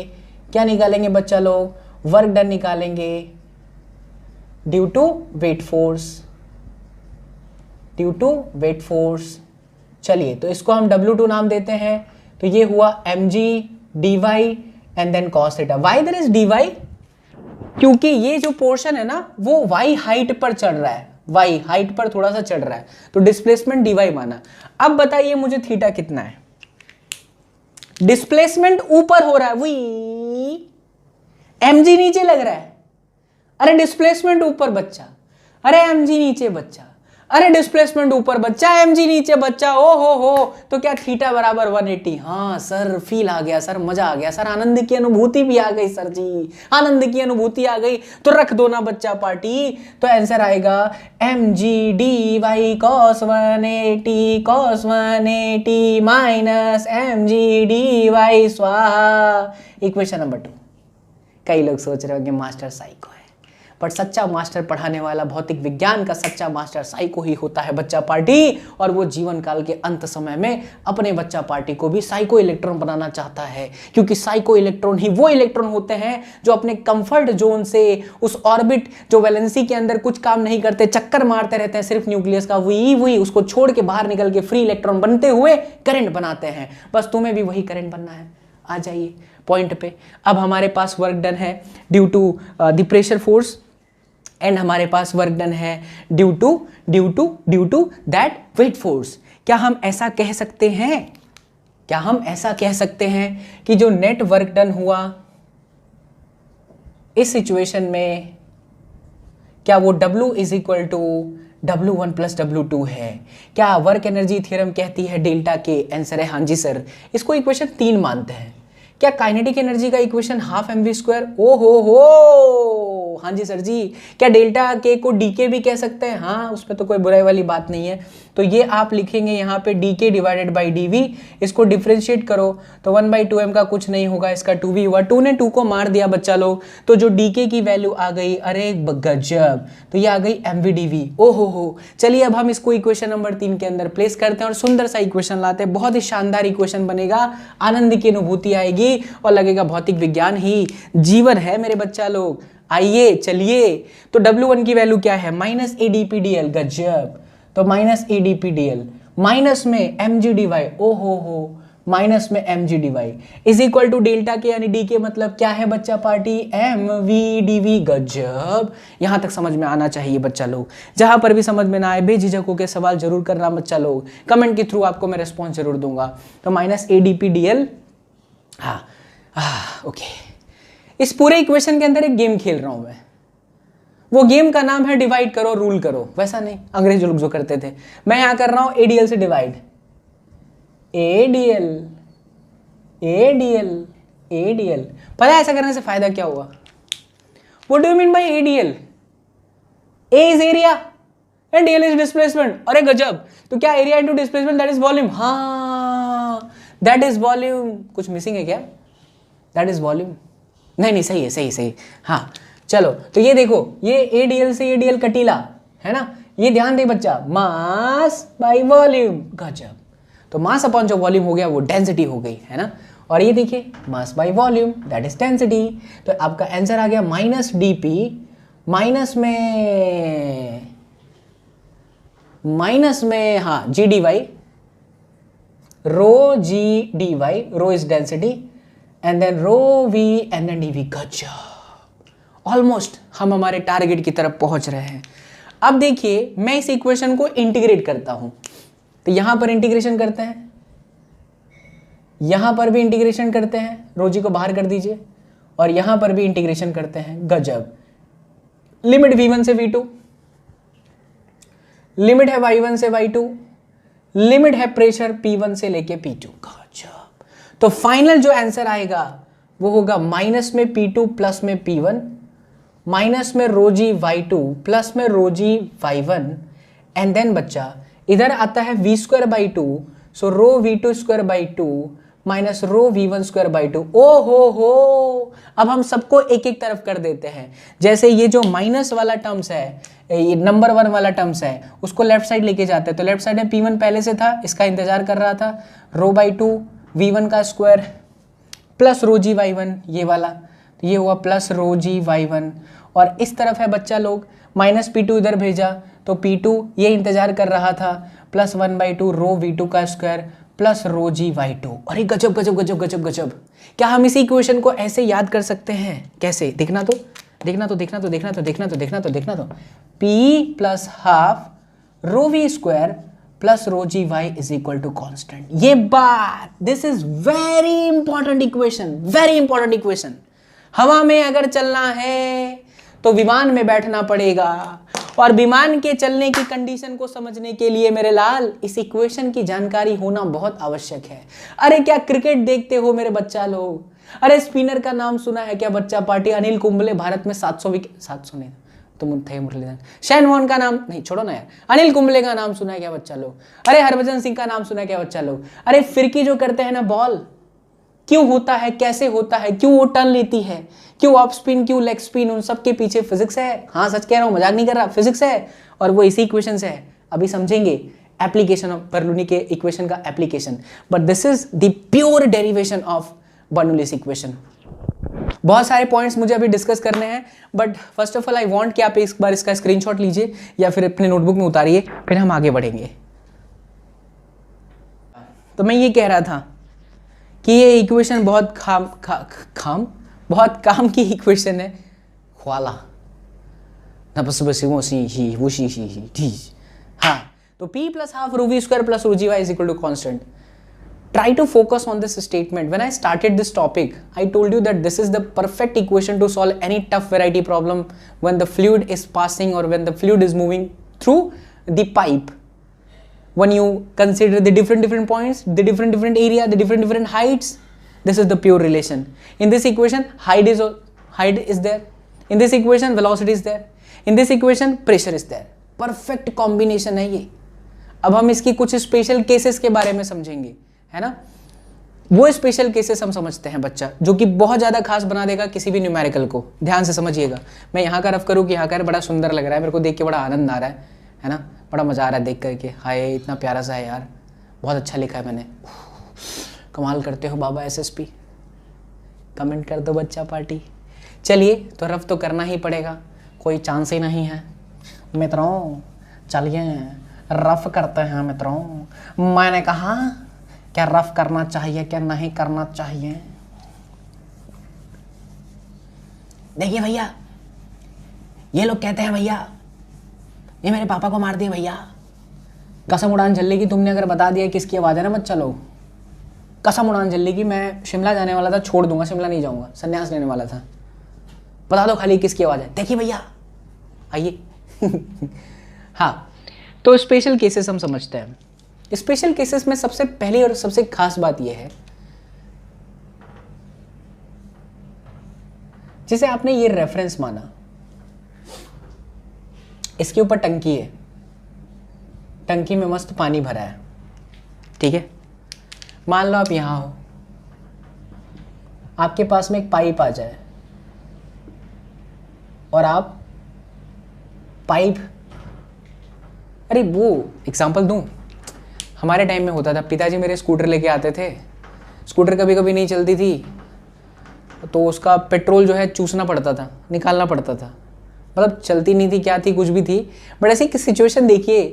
क्या निकालेंगे बच्चा लोग, वर्क डन निकालेंगे due to weight force, due to weight force. चलिए तो इसको हम W2 नाम देते हैं। तो ये हुआ mg dy and then cos थीटा। वाई देयर इज dy, क्योंकि ये जो पोर्शन है ना वो y हाइट पर चढ़ रहा है, y हाइट पर थोड़ा सा चढ़ रहा है, तो डिस्प्लेसमेंट dy माना। अब बताइए मुझे थीटा कितना है। डिस्प्लेसमेंट ऊपर हो रहा है, वही mg नीचे लग रहा है, अरे डिस्प्लेसमेंट ऊपर बच्चा, अरे mg नीचे बच्चा, अरे डिस्प्लेसमेंट ऊपर बच्चा, mg नीचे बच्चा, ओ हो, तो क्या थीटा बराबर 180। हाँ सर, फील आ गया सर, मजा आ गया सर, आनंद की अनुभूति भी आ गई सर जी, आनंद की अनुभूति आ गई। तो रख दो ना बच्चा पार्टी, तो आंसर आएगा mg dy cos 180 minus mg dy स्वाहा। Equation number 2। कई लोग सोच रहे होंगे मास्टर साइको है, पर सच्चा मास्टर पढ़ाने वाला भौतिक विज्ञान का सच्चा मास्टर साइको ही होता है बच्चा पार्टी। और वो जीवन काल के अंत समय में अपने बच्चा पार्टी को भी साइको इलेक्ट्रॉन बनाना चाहता है, क्योंकि साइको इलेक्ट्रॉन ही वो इलेक्ट्रॉन होते हैं जो अपने कंफर्ट जोन से, उस ऑर्बिट जो वैलेंसी के अंदर कुछ काम नहीं करते, चक्कर मारते रहते हैं सिर्फ न्यूक्लियस का, वही उसको छोड़ के बाहर निकल के फ्री इलेक्ट्रॉन बनते हुए करंट बनाते हैं। बस तुम्हें भी वही करंट बनना है। आ जाइए पॉइंट पे। अब हमारे पास वर्क डन है due to the pressure force, and हमारे पास वर्क डन है due to that weight force. क्या हम ऐसा कह सकते हैं, कि जो नेट वर्क डन हुआ इस सिचुएशन में, क्या वो W is equal to W1 plus W2 है? क्या वर्क एनर्जी थ्योरम कहती है डेल्टा के? आंसर है हाँ जी सर। इसको इक्वेशन 3 मानते हैं। क्या काइनेटिक एनर्जी का इक्वेशन हाफ mv²? ओ हो, हाँ जी सर जी। क्या डेल्टा के को डीके भी कह सकते हैं? हाँ, उसमें तो कोई बुराई वाली बात नहीं है। तो ये आप लिखेंगे यहाँ पे डीके डिवाइडेड बाई डीवी, इसको डिफ्रेंशिएट करो तो 1/2m का कुछ नहीं होगा, इसका 2v हुआ। 2 ने 2 को मार दिया बच्चा लोग, तो जो डीके की वैल्यू आ गई, अरे गजब, तो ये आ गई mvdv। ओ हो। चलिए अब हम इसको इक्वेशन नंबर 3 के अंदर प्लेस करते हैं और सुंदर सा इक्वेशन लाते हैं। बहुत ही शानदार इक्वेशन बनेगा, आनंद की अनुभूति आएगी और लगेगा भौतिक विज्ञान ही जीवन है मेरे बच्चा लोग। आइए चलिए, तो W1 की वैल्यू क्या है? Minus AdPdL। गजब। तो माइनस AdPdL माइनस में mg dy, ओ हो, माइनस में mg dy is equal to delta के, यानी डी के मतलब क्या है बच्चा पार्टी? mvdv। गजब, यहां तक समझ में आना चाहिए बच्चा लोग। जहां पर भी समझ में ना आए बेझिझक होकर सवाल जरूर करना बच्चा लोग, कमेंट के थ्रू आपको मैं रिस्पॉन्स जरूर दूंगा। तो माइनस AdPdL, हाँ ओके। इस पूरे इक्वेशन के अंदर एक गेम खेल रहा हूं मैं, वो गेम का नाम है डिवाइड करो रूल करो। वैसा नहीं, अंग्रेज लोग जो करते थे, मैं यहां कर रहा हूं ADL से डिवाइड। ADL पता है ऐसा करने से फायदा क्या हुआ? What do you mean by ADL? A is area and DL is displacement। अरे गजब, तो क्या area into displacement that is volume. हाँ, दैट इज वॉल्यूम। कुछ मिसिंग है क्या? That is volume. नहीं, सही। हाँ चलो, तो ये देखो, ये ADL से ADL कटीला है ना, ये ध्यान दे बच्चा, मास बाई वॉल्यूम। गजब, तो मास अपॉन जो वॉल्यूम हो गया वो डेंसिटी हो गई है ना। और ये देखिए मास by volume that is density. तो आपका आंसर आ गया माइनस dp, माइनस में हाँ g dy, rho g dy, rho is density, and then rho v and then dv। गजब, ऑलमोस्ट हम हमारे टारगेट की तरफ पहुंच रहे हैं। अब देखिए, मैं इस इक्वेशन को इंटीग्रेट करता हूं, तो यहां पर इंटीग्रेशन करते हैं, यहां पर भी इंटीग्रेशन करते हैं, रोजी को बाहर कर दीजिए, और यहां पर भी इंटीग्रेशन करते हैं। गजब, लिमिट v1 से v2, लिमिट है y1 से y2, लिमिट है प्रेशर p1 से लेके p2। गजब, तो फाइनल जो आंसर आएगा वो होगा माइनस में p2 प्लस में p1, माइनस में रोजी y2 प्लस में रोजी y1, एंड देन बच्चा इधर आता है v²/2, सो रो v2² 2 माइनस रो v1² 2। ओ हो, अब हम सबको एक एक तरफ कर देते हैं। जैसे ये जो माइनस वाला टर्म्स है, ये नंबर 1 वाला टर्म्स है, उसको लेफ्ट साइड लेके जाते हैं। तो लेफ्ट साइड में p1 पहले से था, इसका इंतजार कर रहा था, रो/2 v1 का square plus rho G y1, ये वाला, तो ये हुआ प्लस रो जी y1। और इस तरफ है बच्चा लोग, माइनस p2 इधर भेजा, तो p2 ये इंतजार कर रहा था, प्लस 1/2 रो v2 का square plus rho G y2। अरे गजब गजब गजब गजब गजब, क्या हम इसी इक्वेशन को ऐसे याद कर सकते हैं? कैसे? देखना तो p plus half rho v square plus rho G Y is equal to constant. ये बात, this is very important equation, very important equation. हवा में अगर चलना है तो विमान में बैठना पड़ेगा, और विमान के चलने की कंडीशन को समझने के लिए मेरे लाल इस इक्वेशन की जानकारी होना बहुत आवश्यक है। अरे क्या क्रिकेट देखते हो मेरे बच्चा लोग? अरे स्पिनर का नाम सुना है क्या बच्चा पार्टी? अनिल कुंबले, भारत में 700 विकेट, 700 नहीं तुम थे मुरलीधरन, शैन वॉर्न का नाम नहीं, छोड़ो ना यार, अनिल कुंबले का नाम सुना है क्या बच्चा लोग? अरे हरभजन सिंह का नाम सुना है क्या बच्चा लोग? अरे फिरकी जो करते हैं ना बॉल, क्यों होता है, कैसे होता है, क्यों वो टर्न लेती है, क्यों ऑफ स्पिन, क्यों लेग स्पिन, उन सब के पीछे फिजिक्स है। हाँ सच कह रहा हूँ, मजाक नहीं कर रहा, फिजिक्स है, और वो इसी इक्वेशन से है। अभी समझेंगे एप्लीकेशन ऑफ बर्नौली के इक्वेशन का application, but this is the pure derivation of Bernoulli's equation. बहुत सारे पॉइंट्स मुझे अभी डिस्कस करने हैं, but first of all I want कि आप एक बार इसका स्क्रीनशॉट लीजिए या फिर अपने नोटबुक में उतारिए, फिर हम आगे बढ़ेंगे। तो मैं ये कह रहा था कि ये इक्वेशन बहुत बहुत काम की इक्वेशन है। ख्वाला हाँ, तो P plus half rho v square plus rho g y is equal to constant. Try to focus on this statement. When I started this topic, I told you that this is the perfect equation to solve any tough variety problem when the fluid is passing or when the fluid is moving through the pipe. When you consider the different points, the different area, the different heights, this is the pure relation. In this equation, height is there. In this equation, velocity is there. In this equation, pressure is there. Perfect combination है ये। अब हम इसकी कुछ special cases के बारे में समझेंगे, है ना। वो स्पेशल केसेस हम समझते हैं बच्चा, जो कि बहुत ज़्यादा खास बना देगा किसी भी न्यूमेरिकल को। ध्यान से समझिएगा, मैं यहाँ का रफ करूँ कि यहाँ का बड़ा सुंदर लग रहा है, मेरे को देख के बड़ा आनंद आ रहा है ना, बड़ा मज़ा आ रहा है देख करके। हाय इतना प्यारा सा है यार, बहुत अच्छा लिखा है मैंने, कमाल करते हो बाबा SSP। कमेंट कर दो बच्चा पार्टी। चलिए तो रफ तो करना ही पड़ेगा, कोई चांस ही नहीं है मित्रों। चलिए रफ करते हैं मित्रों। मैंने कहा क्या रफ करना चाहिए क्या नहीं करना चाहिए। देखिए भैया, ये लोग कहते हैं भैया ये मेरे पापा को मार दिया भैया। कसम उड़ान झल्ली की तुमने अगर बता दिया किसकी आवाज़ है ना बच्चा लोग, कसम उड़ान झल्ली की। मैं शिमला जाने वाला था, छोड़ दूंगा, शिमला नहीं जाऊंगा, संन्यास लेने वाला था। बता दो खाली किसकी आवाज़ है। देखिए भैया आइए हाँ, तो स्पेशल केसेस हम समझते हैं। स्पेशल केसेस में सबसे पहली और सबसे खास बात यह है, जिसे आपने ये रेफरेंस माना, इसके ऊपर टंकी है, टंकी में मस्त पानी भरा है, ठीक है। मान लो आप यहां हो, आपके पास में एक पाइप आ जाए और आप पाइप, अरे वो एग्जांपल दूं, हमारे टाइम में होता था, पिताजी मेरे स्कूटर लेके आते थे, स्कूटर कभी कभी नहीं चलती थी तो उसका पेट्रोल जो है चूसना पड़ता था, निकालना पड़ता था, मतलब चलती नहीं थी, क्या थी, कुछ भी थी। बट ऐसी सिचुएशन देखिए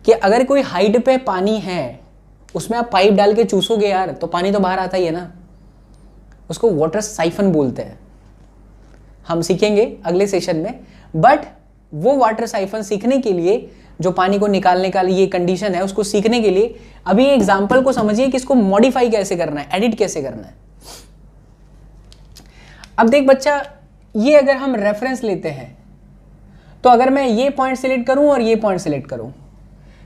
कि अगर कोई हाइट पे पानी है, उसमें आप पाइप डाल के चूसोगे यार तो पानी तो बाहर आता ही है ना। उसको वाटर साइफन बोलते हैं, हम सीखेंगे अगले सेशन में। बट वो वाटर साइफन सीखने के लिए, जो पानी को निकालने का ये कंडीशन है, उसको सीखने के लिए अभी एग्जाम्पल को समझिए कि इसको मॉडिफाई कैसे करना है, एडिट कैसे करना है। अब देख बच्चा, ये अगर हम रेफरेंस लेते हैं तो अगर मैं ये पॉइंट सिलेक्ट करूं और ये पॉइंट सिलेक्ट करूं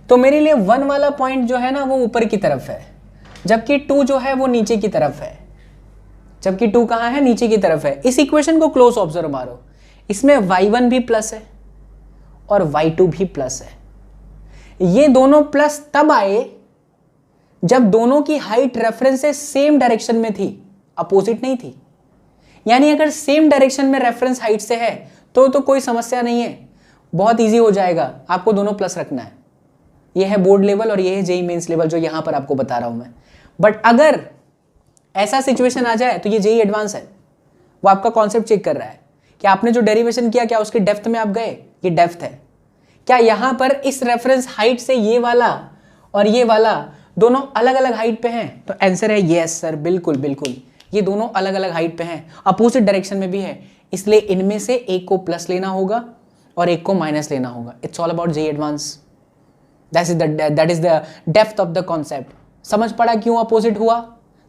तो मेरे लिए 1 वाला पॉइंट जो है ना वो ऊपर की तरफ है, जबकि 2 जो है वो नीचे की तरफ है। जबकि 2 कहाँ है, नीचे की तरफ है। इस इक्वेशन को क्लोज ऑब्जर्व मारो, इसमें y1 भी प्लस है और y2 भी प्लस है। ये दोनों प्लस तब आए जब दोनों की हाइट रेफरेंस से सेम डायरेक्शन में थी, अपोजिट नहीं थी। यानी अगर सेम डायरेक्शन में रेफरेंस हाइट से है तो कोई समस्या नहीं है, बहुत इजी हो जाएगा। आपको दोनों प्लस रखना है। ये है बोर्ड लेवल और ये है जेईई मेंस लेवल जो यहां पर आपको बता रहा हूं मैं। बट अगर ऐसा सिचुएशन आ जाए तो ये जेईई एडवांस है, वो आपका कॉन्सेप्ट चेक कर रहा है कि आपने जो डेरिवेशन किया क्या उसके डेप्थ में आप गए, ये डेप्थ है क्या। यहां पर इस रेफरेंस हाइट से ये वाला और ये वाला दोनों अलग अलग हाइट पे हैं, तो आंसर है यस सर, बिल्कुल बिल्कुल, ये दोनों अलग अलग हाइट पे हैं, अपोजिट डायरेक्शन में भी है, इसलिए इनमें से एक को प्लस लेना होगा और एक को माइनस लेना होगा। It's all about JEE advance, that is the depth of the concept. समझ पड़ा क्यों अपोजिट हुआ,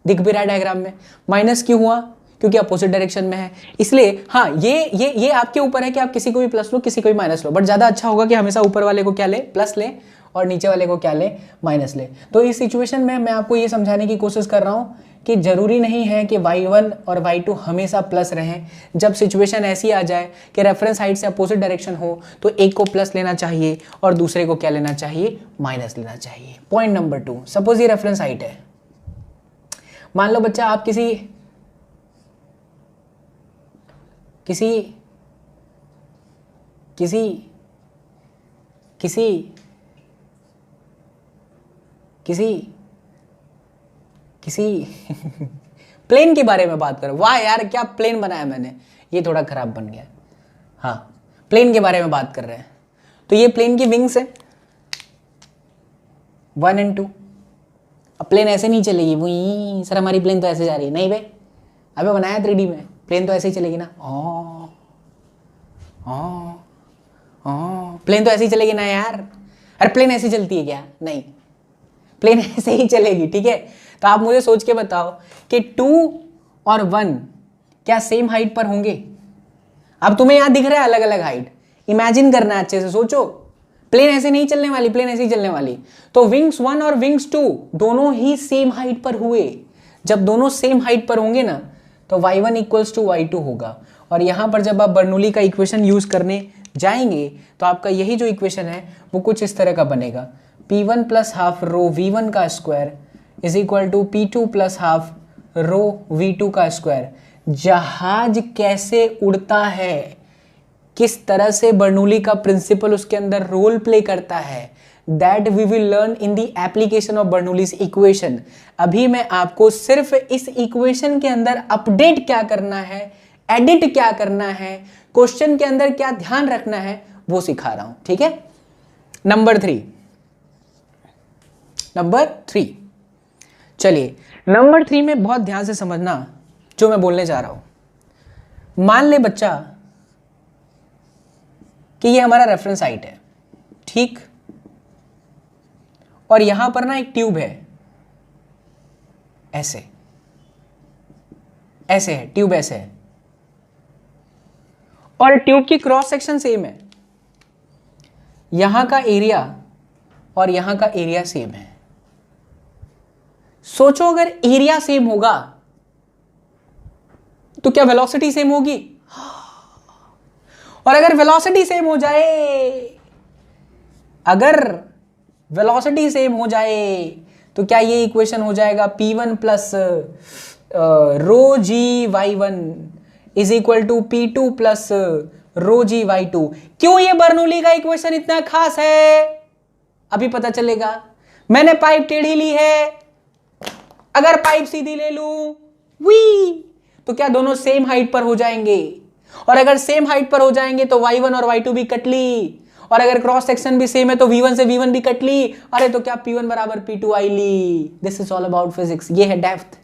दिख भी रहा है डायग्राम में। माइनस क्यों हुआ, क्योंकि अपोजिट डायरेक्शन में है। इसलिए हाँ, ये आपके ऊपर है कि आप किसी को भी प्लस लो, किसी को भी माइनस लो, बट ज़्यादा अच्छा होगा कि हमेशा ऊपर वाले को क्या ले, प्लस ले, और नीचे वाले को क्या ले, माइनस ले। तो इस सिचुएशन में मैं आपको ये समझाने की कोशिश कर रहा हूँ कि जरूरी नहीं है कि y1 और y2 हमेशा प्लस रहें। जब सिचुएशन ऐसी आ जाए कि रेफरेंस हाइट से अपोजिट डायरेक्शन हो तो एक को प्लस लेना चाहिए और दूसरे को क्या लेना चाहिए, माइनस लेना चाहिए। पॉइंट नंबर 2, सपोज ये रेफरेंस हाइट है। मान लो बच्चा आप किसी किसी किसी किसी किसी किसी प्लेन के बारे में बात करो। वाह यार, क्या प्लेन बनाया मैंने, ये थोड़ा खराब बन गया। हाँ, प्लेन के बारे में बात कर रहे हैं। तो ये प्लेन की विंग्स है 1 और 2। अब प्लेन ऐसे नहीं चलेगी, वही सर हमारी प्लेन तो ऐसे जा रही है। नहीं भाई, अबे बनाया 3D में, प्लेन तो ऐसे ही चलेगी ना। प्लेन तो ऐसे ही चलेगी ना यार। अरे प्लेन ऐसे चलती है क्या? नहीं, प्लेन ऐसे ही चलेगी, ठीक है। तो आप मुझे सोच के बताओ कि 2 और 1 क्या सेम हाइट पर होंगे? अब तुम्हें यहां दिख रहा है अलग अलग हाइट, इमेजिन करना है अच्छे से, सोचो। प्लेन ऐसे नहीं चलने वाली, प्लेन ऐसे ही चलने वाली। तो विंग्स 1 और विंग्स 2 दोनों ही सेम हाइट पर हुए। जब दोनों सेम हाइट पर होंगे ना तो y1 इक्वल्स टू y2 होगा। और यहां पर जब आप बर्नौली का इक्वेशन यूज करने जाएंगे तो आपका यही जो इक्वेशन है वो कुछ इस तरह का बनेगा। P1 plus half rho V1 का square is equal to P2 plus half rho V2 का स्क्वायर। जहाज कैसे उड़ता है, किस तरह से बर्नौली का प्रिंसिपल उसके अंदर रोल प्ले करता है, that we will learn in the application of Bernoulli's equation. अभी मैं आपको सिर्फ इस इक्वेशन के अंदर अपडेट क्या करना है, एडिट क्या करना है, क्वेश्चन के अंदर क्या ध्यान रखना है, वो सिखा रहा हूं, ठीक है। नंबर 3, चलिए नंबर 3 में बहुत ध्यान से समझना जो मैं बोलने जा रहा हूं। मान ले बच्चा कि ये हमारा रेफरेंस हाइट है, ठीक, और यहां पर ना एक ट्यूब है, ऐसे ऐसे है ट्यूब, ऐसे है, और ट्यूब की क्रॉस सेक्शन सेम है। यहां का एरिया और यहां का एरिया सेम है। सोचो अगर एरिया सेम होगा तो क्या वेलोसिटी सेम होगी? और अगर वेलोसिटी सेम हो जाए, अगर वेलोसिटी सेम हो जाए तो क्या ये इक्वेशन हो जाएगा P1 plus rho G y1 is equal to P2 plus rho G y2। क्यों ये बर्नौली का इक्वेशन इतना खास है अभी पता चलेगा। मैंने पाइप टेढ़ी ली है, अगर पाइप सीधी ले लूं वी तो क्या दोनों सेम हाइट पर हो जाएंगे? और अगर सेम हाइट पर हो जाएंगे तो y1 और y2 भी कट ली, और अगर क्रॉस सेक्शन भी सेम है तो v1 से v1 भी कट ली। अरे तो क्या P1 बराबर P2 आई ली। This is all about physics. ये है डेप्थ,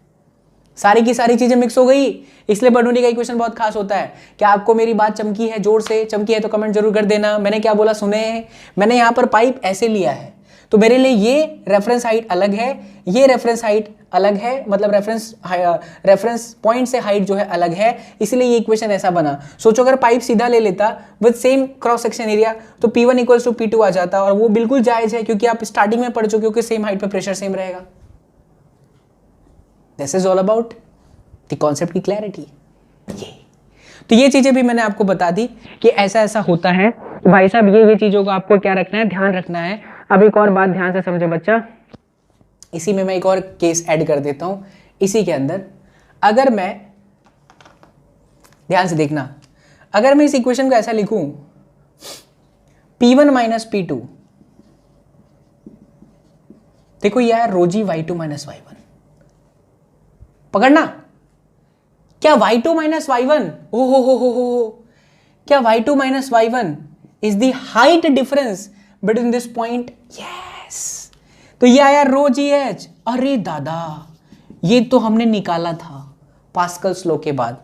सारी की सारी चीजें मिक्स हो गई। इसलिए बर्नौली का इक्वेशन बहुत खास होता है। क्या आपको मेरी बात चमकी है? जोर से चमकी है तो कमेंट जरूर कर देना। मैंने क्या बोला सुने? मैंने यहां पर पाइप ऐसे लिया है तो मेरे लिए ये रेफरेंस हाइट अलग है, ये रेफरेंस हाइट अलग है, मतलब रेफरेंस पॉइंट से हाइट जो है अलग है, इसलिए ये इक्वेशन ऐसा बना। सोचो अगर पाइप सीधा ले लेता with same cross section area तो P1 इक्वल्स टू P2 आ जाता, और वो बिल्कुल जायज है क्योंकि आप स्टार्टिंग में पढ़ चुके हो कि सेम हाइट पे प्रेशर सेम रहेगा। This is all about the concept की क्लैरिटी। ये तो ये चीजें भी मैंने आपको बता दी कि ऐसा ऐसा होता है। भाई साहब ये चीजों को आपको क्या रखना है, ध्यान रखना है। अब एक और बात ध्यान से समझे बच्चा, इसी में मैं एक और केस ऐड कर देता हूं। इसी के अंदर अगर मैं, ध्यान से देखना, अगर मैं इस इक्वेशन को ऐसा लिखूं P1 माइनस P2, देखो यह है रोजी y2 माइनस y1। पकड़ना, क्या y2 माइनस y1, हो क्या y2 minus y1 is the height difference between this point? Yes. तो ये आया रो जी एच। अरे दादा, ये तो हमने निकाला था पास्कल्स लॉ के बाद,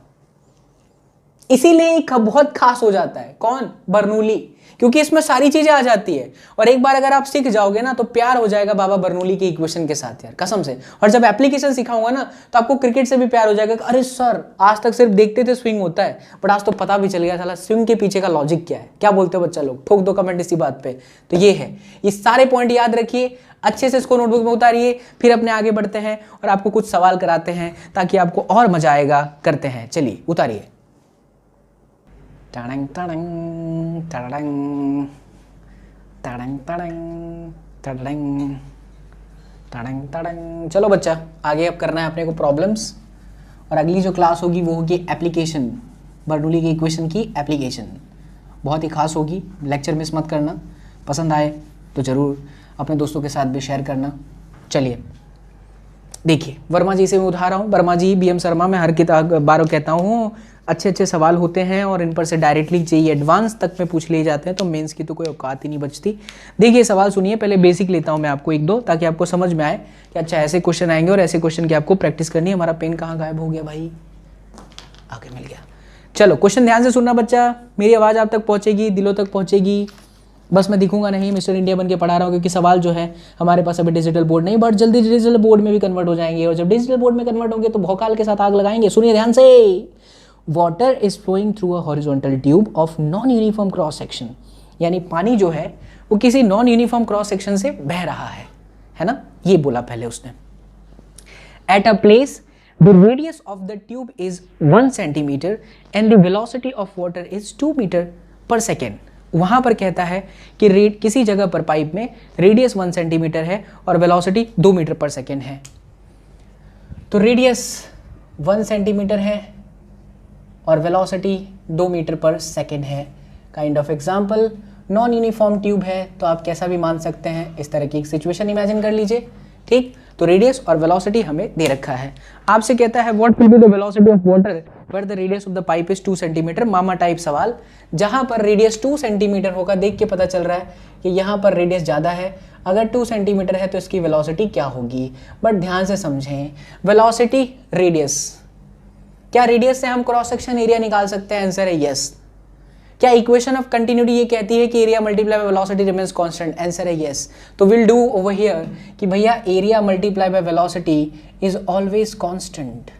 इसीलिए एक बहुत खास हो जाता है। कौन? बर्नौली। क्योंकि इसमें सारी चीजें आ जाती है। और एक बार अगर आप सीख जाओगे ना तो प्यार हो जाएगा बाबा बर्नौली के इक्वेशन के साथ यार, कसम से। और जब एप्लीकेशन सिखाऊंगा ना तो आपको क्रिकेट से भी प्यार हो जाएगा। अरे सर आज तक सिर्फ देखते थे स्विंग होता है, बट आज तो पता भी चल गया साला स्विंग के पीछे का लॉजिक क्या है। क्या बोलते हो बच्चा लोग? ठोक दो कमेंट इसी बात पे। तो ये है, ये सारे पॉइंट याद रखिए, अच्छे से इसको नोटबुक में उतारिए, फिर अपने आगे बढ़ते हैं और आपको कुछ सवाल कराते हैं ताकि आपको और मजा आएगा। करते हैं, चलिए उतारिए। टड़ंग टड़ंग टड़ंग टड़ंग टड़ंग टड़ंग टड़ंग टड़ंग। चलो बच्चा आगे अब करना है अपने को प्रॉब्लम्स, और अगली जो क्लास होगी वो होगी एप्लीकेशन, बर्नौली के इक्वेशन की एप्लीकेशन। बहुत ही खास होगी, लेक्चर मिस मत करना। पसंद आए तो ज़रूर अपने दोस्तों के साथ भी शेयर करना। चलिए देखिए, वर्मा जी से मैं उठा रहा हूँ। वर्मा जी, BM शर्मा, मैं हर किताब बारों कहता हूँ अच्छे अच्छे सवाल होते हैं और इन पर से डायरेक्टली चाहिए एडवांस तक में पूछ लिए जाते हैं, तो मेंस की तो कोई औकात ही नहीं बचती। देखिए सवाल सुनिए, पहले बेसिक लेता हूँ मैं आपको एक दो, ताकि आपको समझ में आए कि अच्छा ऐसे क्वेश्चन आएंगे और ऐसे क्वेश्चन की आपको प्रैक्टिस करनी है। हमारा पेन कहाँ गायब हो गया भाई? आगे मिल गया। चलो क्वेश्चन ध्यान से सुनना बच्चा, मेरी आवाज़ आप तक पहुँचेगी, दिलों तक पहुँचेगी। बस मैं दिखूंगा नहीं, मिस्टर इंडिया बन के पढ़ा रहा हूँ, क्योंकि सवाल जो है हमारे पास अभी डिजिटल बोर्ड नहीं, बट जल्दी डिजिटल बोर्ड में भी कन्वर्ट हो जाएंगे। और जब डिजिटल बोर्ड में कन्वर्ट होंगे तो भौकाल के साथ आग लगाएंगे। सुनिए ध्यान से। Water is flowing through a horizontal tube of non uniform cross section, यानी पानी जो है वो किसी नॉन यूनिफॉर्म क्रॉस सेक्शन से बह रहा है ना, ये बोला पहले उसने। At a place the radius of the tube is 1 centimeter and the velocity of water is 2 meter per second। वहां पर कहता है कि किसी जगह पर पाइप में रेडियस 1 सेंटीमीटर है और वेलोसिटी 2 मीटर पर सेकेंड है। तो रेडियस 1 सेंटीमीटर है और वेलोसिटी 2 मीटर पर सेकेंड है। Kind of example, non uniform tube है तो आप कैसा भी मान सकते हैं, इस तरह की एक सिचुएशन इमेजिन कर लीजिए। ठीक, तो रेडियस और वेलोसिटी हमें दे रखा है। आपसे कहता है what will be the velocity of water where the radius of the pipe is 2 centimetre. मामा टाइप सवाल, जहां पर रेडियस 2 सेंटीमीटर होगा, देख के पता चल रहा है कि यहाँ पर रेडियस ज़्यादा है। अगर 2 सेंटीमीटर है तो इसकी वेलोसिटी क्या होगी? बट ध्यान से समझें, वेलोसिटी रेडियस, क्या रेडियस से हम क्रॉस सेक्शन एरिया निकाल सकते हैं? आंसर है यस। क्या इक्वेशन ऑफ कंटिन्यूटी ये कहती है कि area multiply by velocity remains constant? Answer है यस। तो विल डू ओवर हियर कि भैया area multiply by velocity is always constant.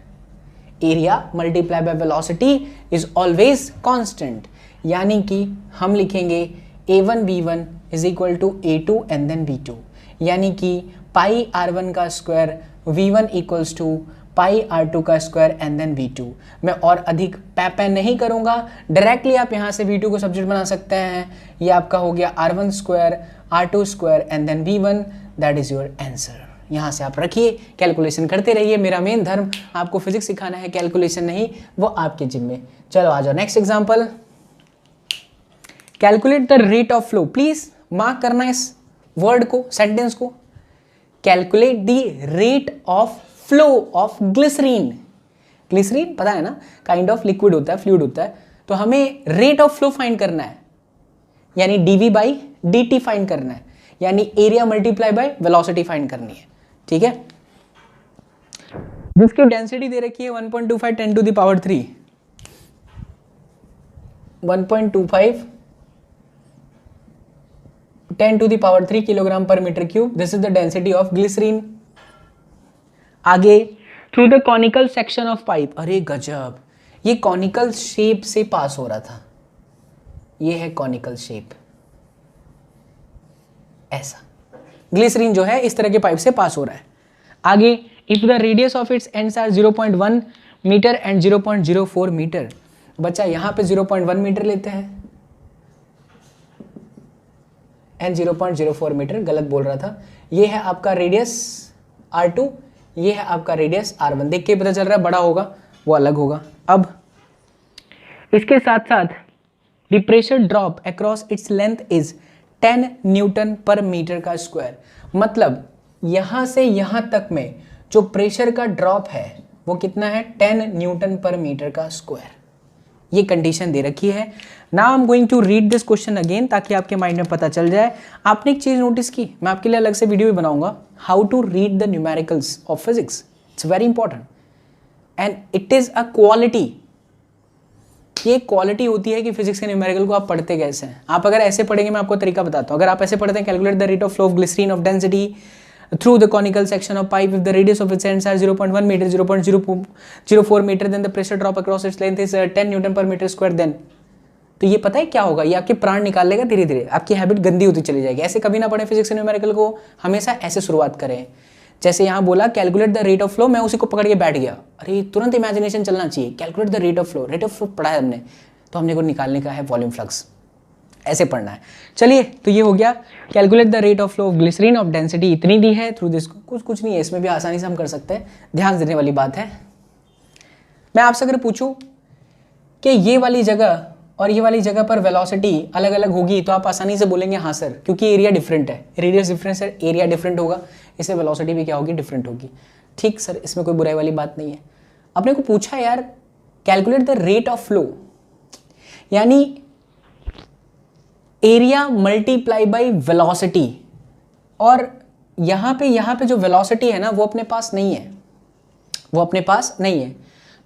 Area multiply by velocity is always constant, यानी कि हम लिखेंगे a1 b1 is equal to a2 and then b2, यानी कि पाई r1 का square v1 equals to pi r2 का स्क्वायर एंड देन v2। मैं और अधिक पैपै नहीं करूंगा, डायरेक्टली आप यहाँ से v2 को सब्जेक्ट बना सकते हैं। ये आपका हो गया r1 square r2 square and then v1, that is your answer. यहाँ से आप रखिए, कैलकुलेशन करते रहिए। मेरा मेन धर्म आपको फिजिक्स सिखाना है, कैलकुलेशन नहीं, वो आपके जिम्मे। चलो आ जाओ next example. Calculate the rate of flow. Please mark करना इस वर्ड को, सेंटेंस को। Calculate the rate of flow of glycerine. Glycerine पता है ना, काइंड ऑफ लिक्विड होता है, फ्लूइड होता है। तो हमें रेट ऑफ फ्लो फाइंड करना है, यानी dv बाई dt फाइंड करना है, यानी area multiply by velocity find करनी है। ठीक है, जिसकी डेंसिटी दे रखी है 1.25 10 to the power 3, 1.25 10 to the power 3 kilogram पर metre cube. This is the density of glycerine. आगे, through the conical section of pipe. अरे गजब, ये कॉनिकल शेप से पास हो रहा था, ये है कॉनिकल शेप, ऐसा ग्लिसरीन जो है इस तरह के पाइप से पास हो रहा है। आगे, if the radius of its ends are 0.1 metre and 0.04 metre. बच्चा यहाँ पे 0.1 मीटर लेते हैं एंड 0.04 मीटर, गलत बोल रहा था। ये है आपका रेडियस R2, ये है आपका रेडियस R1। देख के पता चल रहा है बड़ा होगा वो अलग होगा। अब इसके साथ साथ the pressure drop across its length is 10 Newton पर मीटर का स्क्वायर। मतलब यहाँ से यहाँ तक में जो प्रेशर का ड्रॉप है वो कितना है? 10 न्यूटन पर मीटर का स्क्वायर। ये कंडीशन दे रखी है। Now I am going to read this question again, ताकि आपके माइंड में पता चल जाए। आपने एक चीज़ नोटिस की, मैं आपके लिए अलग से वीडियो भी बनाऊंगा, how to read the numericals of physics. It's very important and it is a quality. ये क्वालिटी होती है कि फिजिक्स के न्यूमेरिकल को आप पढ़ते कैसे हैं। आप अगर ऐसे पढ़ेंगे, मैं आपको तरीका बताता हूँ, अगर आप ऐसे पढ़ते हैं calculate the rate of flow of glycerine of density through the conical section of pipe if the radius of its ends are 0.1 meter 0.004 meter then the pressure drop across its length is 10 Newton per meter square then तो ये पता है क्या होगा, ये आपके प्राण निकाल लेगा धीरे धीरे, आपकी हैबिट गंदी होती चली जाएगी। ऐसे कभी ना पढ़े फिजिक्स न्यूमेरिकल को, हमेशा ऐसे शुरुआत करें। जैसे यहाँ बोला calculate the rate of flow, मैं उसी को पकड़ के बैठ गया, अरे तुरंत इमेजिनेशन चलना चाहिए। Calculate the rate of flow पढ़ा है हमने, तो हमने को निकालने का है वॉल्यूम फ्लक्स, ऐसे पढ़ना है। चलिए, तो ये हो गया calculate the rate of flow of glycerine of density इतनी दी है थ्रू दिस, कुछ नहीं है इसमें भी, आसानी से हम कर सकते हैं, ध्यान देने वाली बात है। मैं आपसे अगर पूछूं कि ये वाली जगह और ये वाली जगह पर वेलोसिटी अलग अलग होगी, तो आप आसानी से बोलेंगे हाँ सर, क्योंकि एरिया डिफरेंट है, रेडियस डिफरेंस है, एरिया डिफरेंट होगा, इससे वेलोसिटी भी क्या होगी, डिफरेंट होगी। ठीक सर, इसमें कोई बुराई वाली बात नहीं है। अपने को पूछा यार calculate the rate of flow, यानी एरिया मल्टीप्लाई बाई वेलोसिटी, और यहाँ पे जो वेलोसिटी है ना वो अपने पास नहीं है, वो अपने पास नहीं है।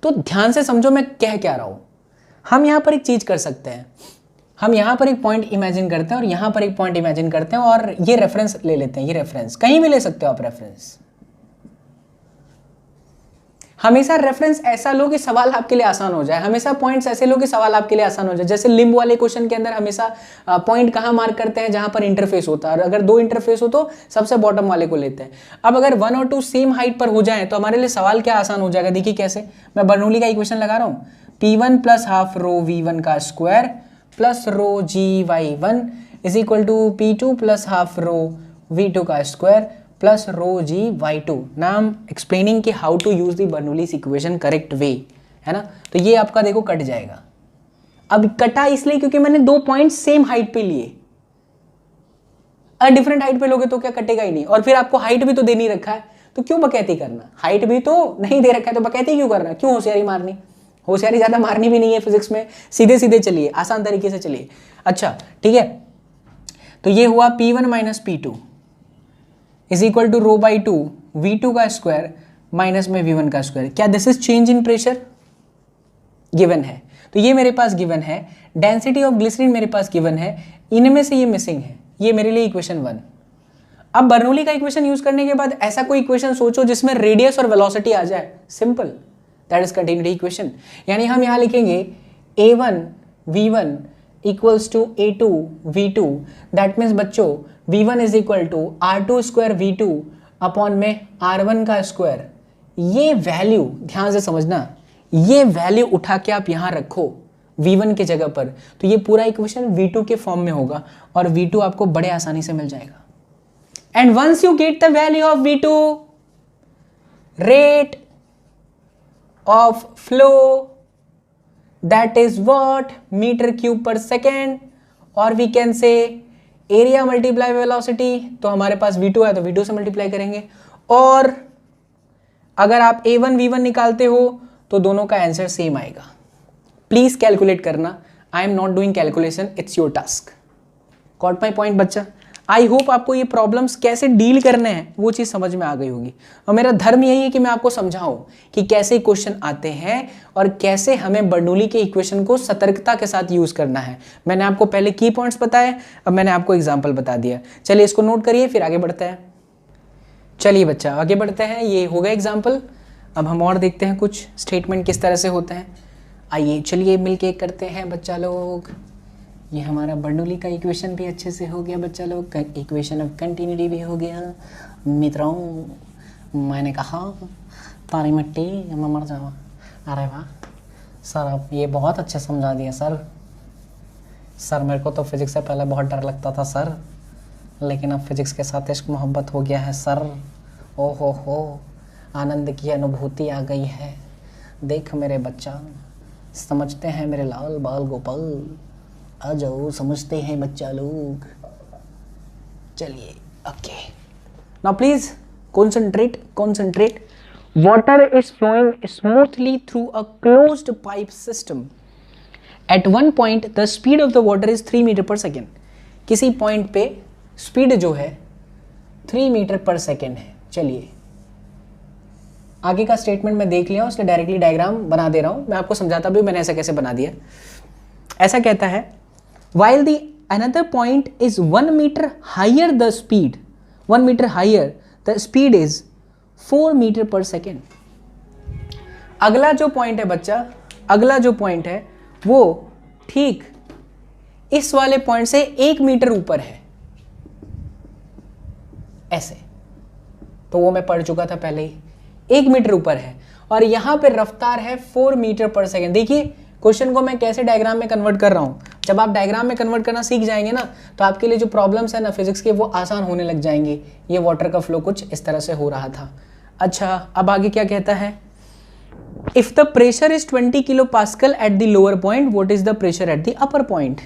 तो ध्यान से समझो मैं कह क्या रहा हूँ। हम यहाँ पर एक चीज़ कर सकते हैं, हम यहाँ पर एक पॉइंट इमेजिन करते हैं और यहाँ पर एक पॉइंट इमेजिन करते हैं और ये रेफरेंस ले लेते हैं। ये रेफरेंस कहीं भी ले सकते हो आप रेफरेंस, हमेशा रेफरेंस ऐसा लो कि सवाल आपके लिए आसान हो जाए, हमेशा पॉइंट्स ऐसे लो कि सवाल आपके लिए आसान हो जाए। जैसे लिम्ब वाले क्वेश्चन के अंदर हमेशा पॉइंट कहाँ मार्क करते हैं, जहां पर इंटरफेस होता है, और अगर 2 इंटरफेस हो तो सबसे बॉटम वाले को लेते हैं। अब अगर 1 और 2 सेम हाइट पर हो जाए तो हमारे लिए सवाल क्या आसान हो जाएगा, देखिए कैसे। मैं बर्नौली का इक्वेशन लगा रहा हूँ, P1 plus half rho V1 का square plus rho GY1 is equal to P2 plus half rho V2 का स्क्वायर प्लस रो GY2। नाम एक्सप्लेनिंग कि how to use the Bernoulli's equation correct way, है ना। तो ये आपका देखो कट जाएगा। अब कटा इसलिए क्योंकि मैंने 2 पॉइंट सेम हाइट पे लिए, डिफरेंट हाइट पे लोगे तो क्या कटेगा ही नहीं। और फिर आपको हाइट भी तो दे नहीं रखा है, तो क्यों बकैती करना, हाइट भी तो नहीं दे रखा है तो बकैती क्यों करना, क्यों होशियारी मारनी। होशियारी ज्यादा मारनी भी नहीं है फिजिक्स में, सीधे सीधे चलिए, आसान तरीके से चलिए। अच्छा ठीक है, तो ये हुआ P1 minus P2 is equal to rho by 2 V2 का स्क्वायर माइनस में V1 का स्क्वायर। क्या this is change in pressure, given है, तो ये मेरे पास गिवन है। डेंसिटी ऑफ ग्लिसरीन मेरे पास गिवन है, इनमें से ये मिसिंग है, ये मेरे लिए इक्वेशन 1। अब बर्नौली का इक्वेशन यूज करने के बाद ऐसा कोई इक्वेशन सोचो जिसमें रेडियस और वेलोसिटी आ जाए, simple, that is continuity equation. यानी हम यहां लिखेंगे A1 V1 equals to A2 V2, that means बच्चों V1 is equal to R2 square V2 upon में R1 का स्क्वायर। ये वैल्यू ध्यान से समझना, ये वैल्यू उठा के आप यहां रखो V1 के जगह पर, तो ये पूरा इक्वेशन V2 के फॉर्म में होगा और V2 आपको बड़े आसानी से मिल जाएगा। And once you get the value of V2, rate of flow, that is what, metre cube पर सेकेंड, और we can say area multiply velocity, तो हमारे पास V2 है तो V2 से मल्टीप्लाई करेंगे। और अगर आप A1 V1 निकालते हो तो दोनों का आंसर सेम आएगा। प्लीज कैलकुलेट करना, I am not doing calculation, it's your task. Got my point बच्चा। आई होप आपको ये प्रॉब्लम्स कैसे डील करने हैं वो चीज़ समझ में आ गई होगी। और मेरा धर्म यही है कि मैं आपको समझाऊं कि कैसे क्वेश्चन आते हैं और कैसे हमें बर्नौली के इक्वेशन को सतर्कता के साथ यूज़ करना है। मैंने आपको पहले की पॉइंट्स बताए, अब मैंने आपको एग्जाम्पल बता दिया। चलिए इसको नोट करिए, फिर आगे बढ़ते हैं। चलिए बच्चा आगे बढ़ते हैं, ये हो गया एग्जाम्पल। अब हम और देखते हैं कुछ स्टेटमेंट किस तरह से होते हैं। आइए चलिए मिलके करते हैं बच्चा लोग। ये हमारा बर्नौली का इक्वेशन भी अच्छे से हो गया बच्चा लोग, इक्वेशन ऑफ कंटिन्यूटी भी हो गया। मित्रों मैंने कहा तारी मिट्टी मैं मर जाऊँ। अरे वाह सर, आप ये बहुत अच्छे समझा दिए सर। सर मेरे को तो फिज़िक्स से पहले बहुत डर लगता था सर, लेकिन अब फिज़िक्स के साथ इश्क मोहब्बत हो गया है सर। ओ हो आनंद की अनुभूति आ गई है। देख मेरे बच्चा, समझते हैं मेरे लाल बाल गोपाल, आ जाओ समझते हैं बच्चा लोग। चलिए okay, now please concentrate. Water is flowing smoothly through a closed pipe system. At one point the speed of the water is 3 metre पर सेकेंड। किसी पॉइंट पे स्पीड जो है 3 मीटर पर सेकेंड है। चलिए आगे का स्टेटमेंट मैं देख लिया हूँ, इसलिए डायरेक्टली डायग्राम बना दे रहा हूँ, मैं आपको समझाता भी मैंने ऐसा कैसे बना दिया। ऐसा कहता है while the another point is 1 meter higher the speed, 1 meter higher the speed is 4 meter per second। अगला जो पॉइंट है बच्चा, अगला जो पॉइंट है वो ठीक इस वाले पॉइंट से 1 मीटर ऊपर है, ऐसे, तो वो मैं पढ़ चुका था पहले ही, 1 मीटर ऊपर है और यहां पे रफ्तार है 4 मीटर पर सेकेंड। देखिए क्वेश्चन को मैं कैसे डायग्राम में कन्वर्ट कर रहा हूं। जब आप डायग्राम में कन्वर्ट करना सीख जाएंगे ना, तो आपके लिए जो प्रॉब्लम्स है ना फिजिक्स के, वो आसान होने लग जाएंगे। ये वाटर का फ्लो कुछ इस तरह से हो रहा था। अच्छा, अब आगे क्या कहता है, if the pressure is 20 kilo pascal eight the lower point, what is the pressure at the upper point.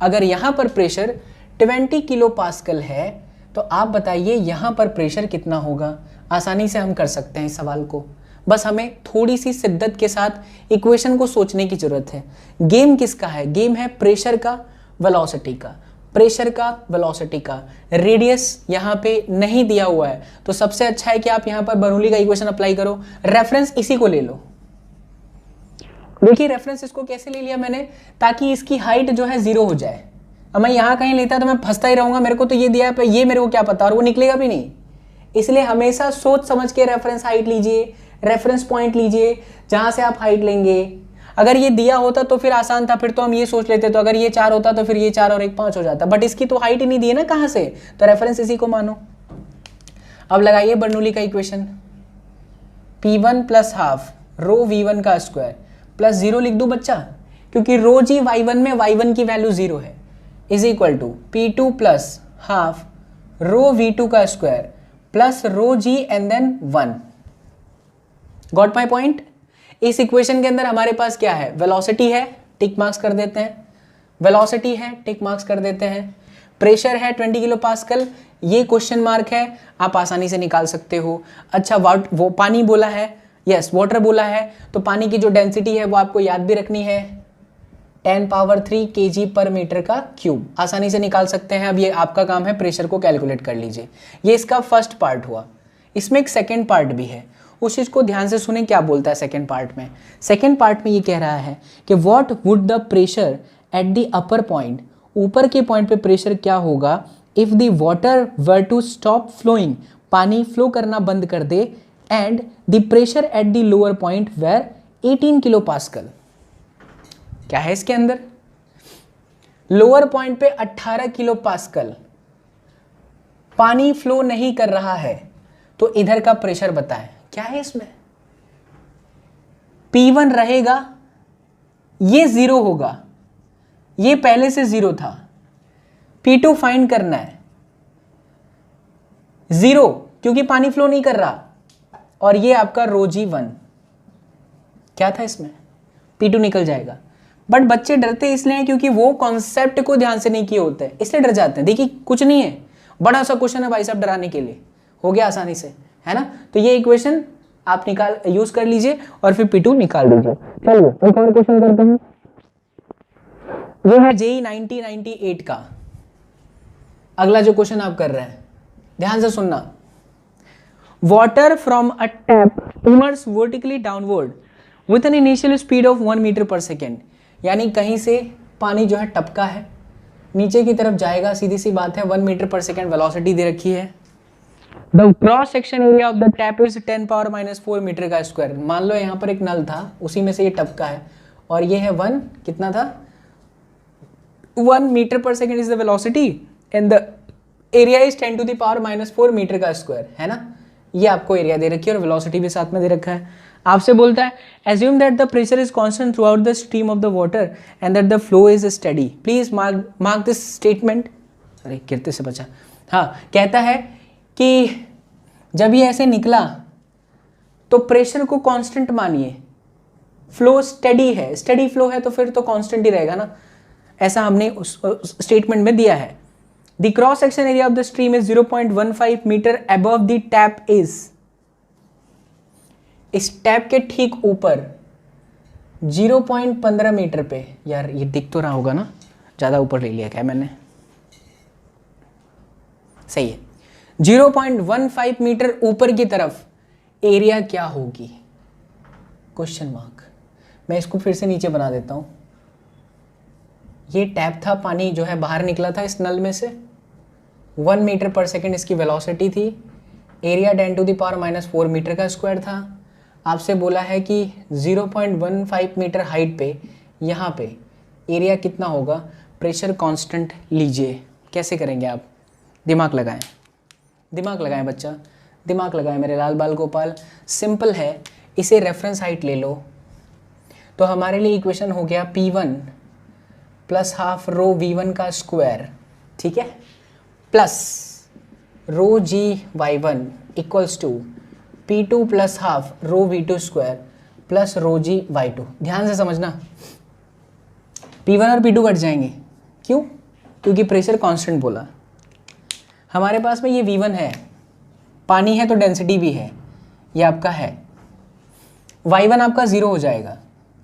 अगर यहां पर प्रेशर 20 किलो पास्कल है तो आप बताइए यहां पर प्रेशर कितना होगा। आसानी से हम कर सकते हैं इस सवाल को, बस हमें थोड़ी सी शिद्दत के साथ इक्वेशन को सोचने की जरूरत है। गेम किसका है, गेम है प्रेशर का, वेलोसिटी का, प्रेशर का, वेलोसिटी का। रेडियस यहाँ पे नहीं दिया हुआ है, तो सबसे अच्छा है कि आप यहाँ पर बर्नौली का इक्वेशन अप्लाई करो। रेफरेंस इसी को ले लो। देखिए रेफरेंस इसको कैसे ले लिया मैंने, ताकि इसकी हाइट जो है 0 हो जाए। अब मैं यहाँ कहीं लेता तो मैं फंसता ही रहूंगा, मेरे को तो ये दिया है, ये मेरे को क्या पता, और वो निकलेगा भी नहीं। इसलिए हमेशा सोच समझ के रेफरेंस हाइट लीजिए, रेफरेंस पॉइंट लीजिए जहां से आप हाइट लेंगे। अगर ये दिया होता तो फिर आसान था, फिर तो हम ये सोच लेते, तो अगर ये 4 होता तो फिर ये 4 और 1 5 हो जाता, बट इसकी तो हाइट ही नहीं दी है ना कहां से, तो रेफरेंस इसी को मानो। अब लगाइए बर्नौली का equation, P1 plus half rho V1 का स्क्वायर प्लस 0 लिख दूं बच्चा, क्योंकि रो जी Y1 में Y1 की वैल्यू 0 है, is equal to P2 plus half rho V2 का square plus rho G and then 1। Got my point. इस इक्वेशन के अंदर हमारे पास क्या है, वेलोसिटी है, टिक मार्क्स कर देते हैं, वेलोसिटी है, टिक मार्क्स कर देते हैं, प्रेशर है 20 किलो पास्कल, ये क्वेश्चन मार्क है, आप आसानी से निकाल सकते हो। अच्छा वो पानी बोला है, यस वाटर बोला है, तो पानी की जो डेंसिटी है वो आपको याद भी रखनी है, 10 पावर 3 kg पर मीटर का क्यूब, आसानी से निकाल सकते हैं। अब ये आपका काम है, प्रेशर को कैलकुलेट कर लीजिए। ये इसका फर्स्ट पार्ट हुआ। इसमें एक सेकेंड पार्ट भी है, उस चीज़ को ध्यान से सुने क्या बोलता है सेकेंड पार्ट में। सेकेंड पार्ट में ये कह रहा है कि what would the pressure at the upper point, ऊपर के पॉइंट पे प्रेशर क्या होगा, if the water were to stop flowing, पानी फ्लो करना बंद कर दे, and the pressure at the lower point were 18 kilo pascal. क्या है इसके अंदर, लोअर पॉइंट पे 18 किलो पास्कल पानी फ्लो नहीं कर रहा है, तो इधर का प्रेशर बताएं क्या है इसमें। P1 रहेगा, ये 0 होगा, ये पहले से 0 था, P2 फाइंड करना है, 0 क्योंकि पानी फ्लो नहीं कर रहा, और ये आपका रो G1 क्या था इसमें, P2 निकल जाएगा। बट बच्चे डरते इसलिए हैं क्योंकि वो कॉन्सेप्ट को ध्यान से नहीं किए होते हैं, इसलिए डर जाते हैं। देखिए कुछ नहीं है, बड़ा सा क्वेश्चन है भाई साहब डराने के लिए, हो गया आसानी से, है ना। तो ये इक्वेशन आप यूज कर लीजिए और फिर P2 निकाल दीजिए। चलिए एक और क्वेश्चन करते हैं, ये है JEE 1998 का। अगला जो क्वेश्चन आप कर रहे हैं ध्यान से सुनना, water from a tap emerges vertically downward with an initial speed of 1 metre पर सेकेंड। यानी कहीं से पानी जो है टपका है, नीचे की तरफ जाएगा, सीधी सी बात है, 1 मीटर पर सेकेंड वेलोसिटी दे रखी है। The cross section area of the tap is 10 power -4 metre का स्क्वायर। मान लो यहाँ पर एक नल था, उसी में से ये टपका है, और ये है 1, कितना था, 1 मीटर पर second is the velocity and the area is 10 to the power -4 metre का स्क्वायर, है ना। ये आपको एरिया दे रखी है और वेलोसिटी भी साथ में दे रखा है। आपसे बोलता है assume that the pressure is constant throughout the stream of the water and that the flow is steady. Please mark this statement. अरे गिरते से बचा। हाँ, कहता है कि जब ये ऐसे निकला तो प्रेशर को कांस्टेंट मानिए, फ्लो स्टेडी है, स्टेडी फ्लो है तो फिर तो कांस्टेंट ही रहेगा ना, ऐसा हमने उस स्टेटमेंट में दिया है। The cross section area of the stream is 0.15 metre above the tap is, इस टैप के ठीक ऊपर 0.15 मीटर पे, यार ये दिख तो रहा होगा ना, ज़्यादा ऊपर ले लिया क्या मैंने, सही है, 0.15 मीटर ऊपर की तरफ एरिया क्या होगी, क्वेश्चन मार्क। मैं इसको फिर से नीचे बना देता हूँ। ये टैप था, पानी जो है बाहर निकला था इस नल में से, 1 मीटर पर सेकेंड इसकी वेलोसिटी थी, एरिया 10⁻⁻⁴ मीटर का स्क्वायर था। आपसे बोला है कि 0.15 मीटर हाइट पे यहाँ पे एरिया कितना होगा, प्रेशर कांस्टेंट लीजिए। कैसे करेंगे आप, दिमाग लगाएं, दिमाग लगाएं बच्चा, दिमाग लगाएं मेरे लाल बाल गोपाल। सिंपल है, इसे रेफरेंस हाइट ले लो तो हमारे लिए इक्वेशन हो गया P1 plus half rho V1 का स्क्वायर, ठीक है, plus rho GY1 equals to P2 plus half rho V2 square plus rho GY2। ध्यान से समझना, P1 और P2 कट जाएंगे, क्यों? क्योंकि प्रेशर कांस्टेंट बोला। हमारे पास में ये V1 है, पानी है तो डेंसिटी भी है, ये आपका है। Y1 आपका 0 हो जाएगा,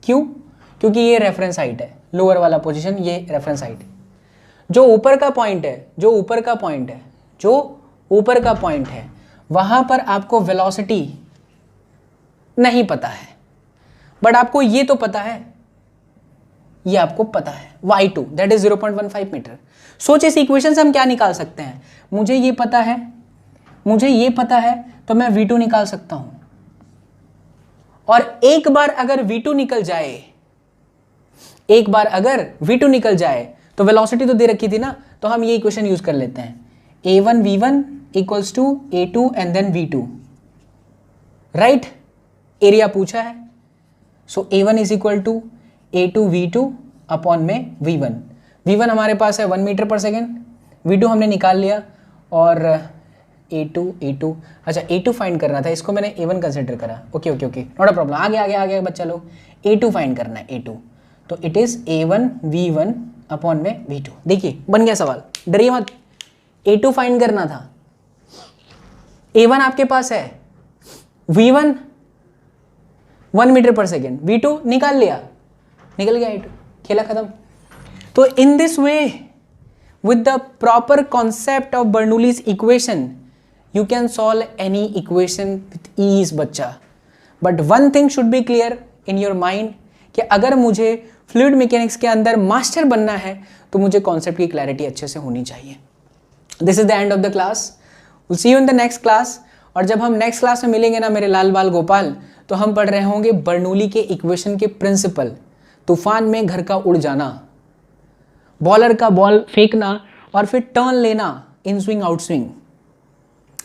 क्यों? क्योंकि ये रेफरेंस हाइट है, लोअर वाला पोजीशन ये रेफरेंस हाइट है। जो ऊपर का पॉइंट है, जो ऊपर का पॉइंट है, जो ऊपर का पॉइंट है, वहां पर आपको वेलोसिटी नहीं पता है, बट आपको ये तो पता है, ये आपको पता है y2 दैट इज 0.15 मीटर। सोच इस इक्वेशन से हम क्या निकाल सकते हैं, मुझे ये पता है, मुझे ये पता है, तो मैं v2 निकाल सकता हूं। और एक बार अगर v2 निकल जाए, एक बार अगर v2 निकल जाए तो वेलोसिटी तो दे रखी थी ना, तो हम ये इक्वेशन यूज कर लेते हैं, a1 v1 equals to a2 and then v2, right. Area पूछा है, so a1 is equal to a2 v2 upon में v1। v1 हमारे पास है 1 मीटर पर सेकेंड, v2 हमने निकाल लिया, और a2 अच्छा a2 फाइंड करना था, इसको मैंने a1 कंसिडर करा, okay okay okay, not a problem. आगे आगे आगे बच्चा लोग, a2 फाइंड करना है, a2, तो it is a1 v1 upon में v2। देखिए बन गया सवाल, डरिए मत, a2 फाइंड करना था, a1 आपके पास है, v1 1 मीटर पर सेकेंड, v2 निकाल लिया, निकल गया a2, खेला खत्म। तो in this way with the proper concept of Bernoulli's equation you can solve any equation with ease बच्चा। but one thing should be clear in your mind कि अगर मुझे फ्लूइड मैकेनिक्स के अंदर मास्टर बनना है तो मुझे कॉन्सेप्ट की क्लैरिटी अच्छे से होनी चाहिए। This is the end of the class, will see you in the next class. और जब हम नेक्स्ट क्लास में मिलेंगे ना मेरे लाल बाल गोपाल, तो हम पढ़ रहे होंगे बर्नौली के इक्वेशन के प्रिंसिपल, तूफान में घर का उड़ जाना, बॉलर का बॉल फेंकना और फिर टर्न लेना, इन स्विंग आउट स्विंग,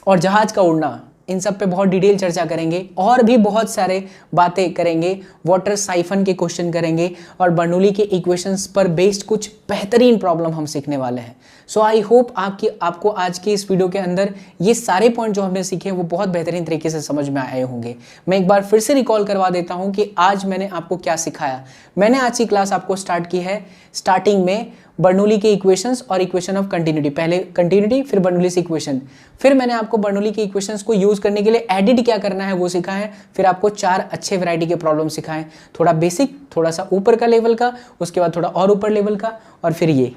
और जहाज का उड़ना, इन सब पे बहुत डिटेल चर्चा करेंगे, और भी बहुत सारे बातें करेंगे, वाटर साइफन के क्वेश्चन करेंगे, और बर्नौली के इक्वेशंस पर बेस्ड कुछ बेहतरीन प्रॉब्लम हम सीखने वाले हैं। सो आई होप आपको आज की इस वीडियो के अंदर ये सारे पॉइंट जो हमने सीखे वो बहुत बेहतरीन तरीके से समझ में आए होंगे। मैं एक बार फिर से रिकॉल करवा देता हूँ कि आज मैंने आपको क्या सिखाया। मैंने आज की क्लास आपको स्टार्ट की है स्टार्टिंग में बर्नौली के इक्वेशंस और इक्वेशन ऑफ कंटिन्यूटी, पहले कंटिन्यूटी फिर बर्नौली's इक्वेशन, फिर मैंने आपको बर्नौली के इक्वेशंस को यूज करने के लिए एडिट क्या करना है वो सिखाएं, फिर आपको 4 अच्छे वैरायटी के प्रॉब्लम सिखाएं, थोड़ा बेसिक, थोड़ा सा ऊपर का लेवल का, उसके बाद थोड़ा और ऊपर लेवल का, और फिर ये।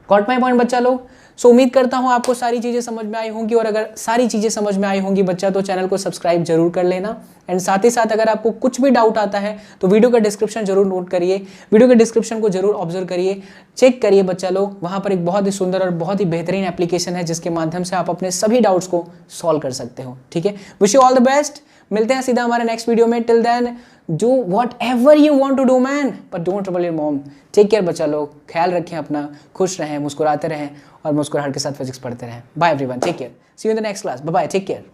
गॉट माई पॉइंट बच्चा लोग? सो उम्मीद करता हूँ आपको सारी चीज़ें समझ में आई होंगी, और अगर सारी चीज़ें समझ में आई होंगी बच्चा तो चैनल को सब्सक्राइब जरूर कर लेना। एंड साथ ही साथ अगर आपको कुछ भी डाउट आता है तो वीडियो का डिस्क्रिप्शन जरूर नोट करिए, वीडियो के डिस्क्रिप्शन को जरूर ऑब्जर्व करिए, चेक करिए बच्चा लोग। वहाँ पर एक बहुत ही सुंदर और बहुत ही बेहतरीन एप्लीकेशन है जिसके माध्यम से आप अपने सभी डाउट्स को सॉल्व कर सकते हो। ठीक है, wish you all the best. मिलते हैं सीधा हमारे नेक्स्ट वीडियो में। Till then do whatever you want to do man, but don't trouble your mom. Take care बच्चा लोग, ख्याल रखें अपना, खुश रहें, मुस्कुराते रहें, और मुस्कुराहट के साथ फिजिक्स पढ़ते रहें। Bye everyone, take care, see you in the next class, bye bye, take care.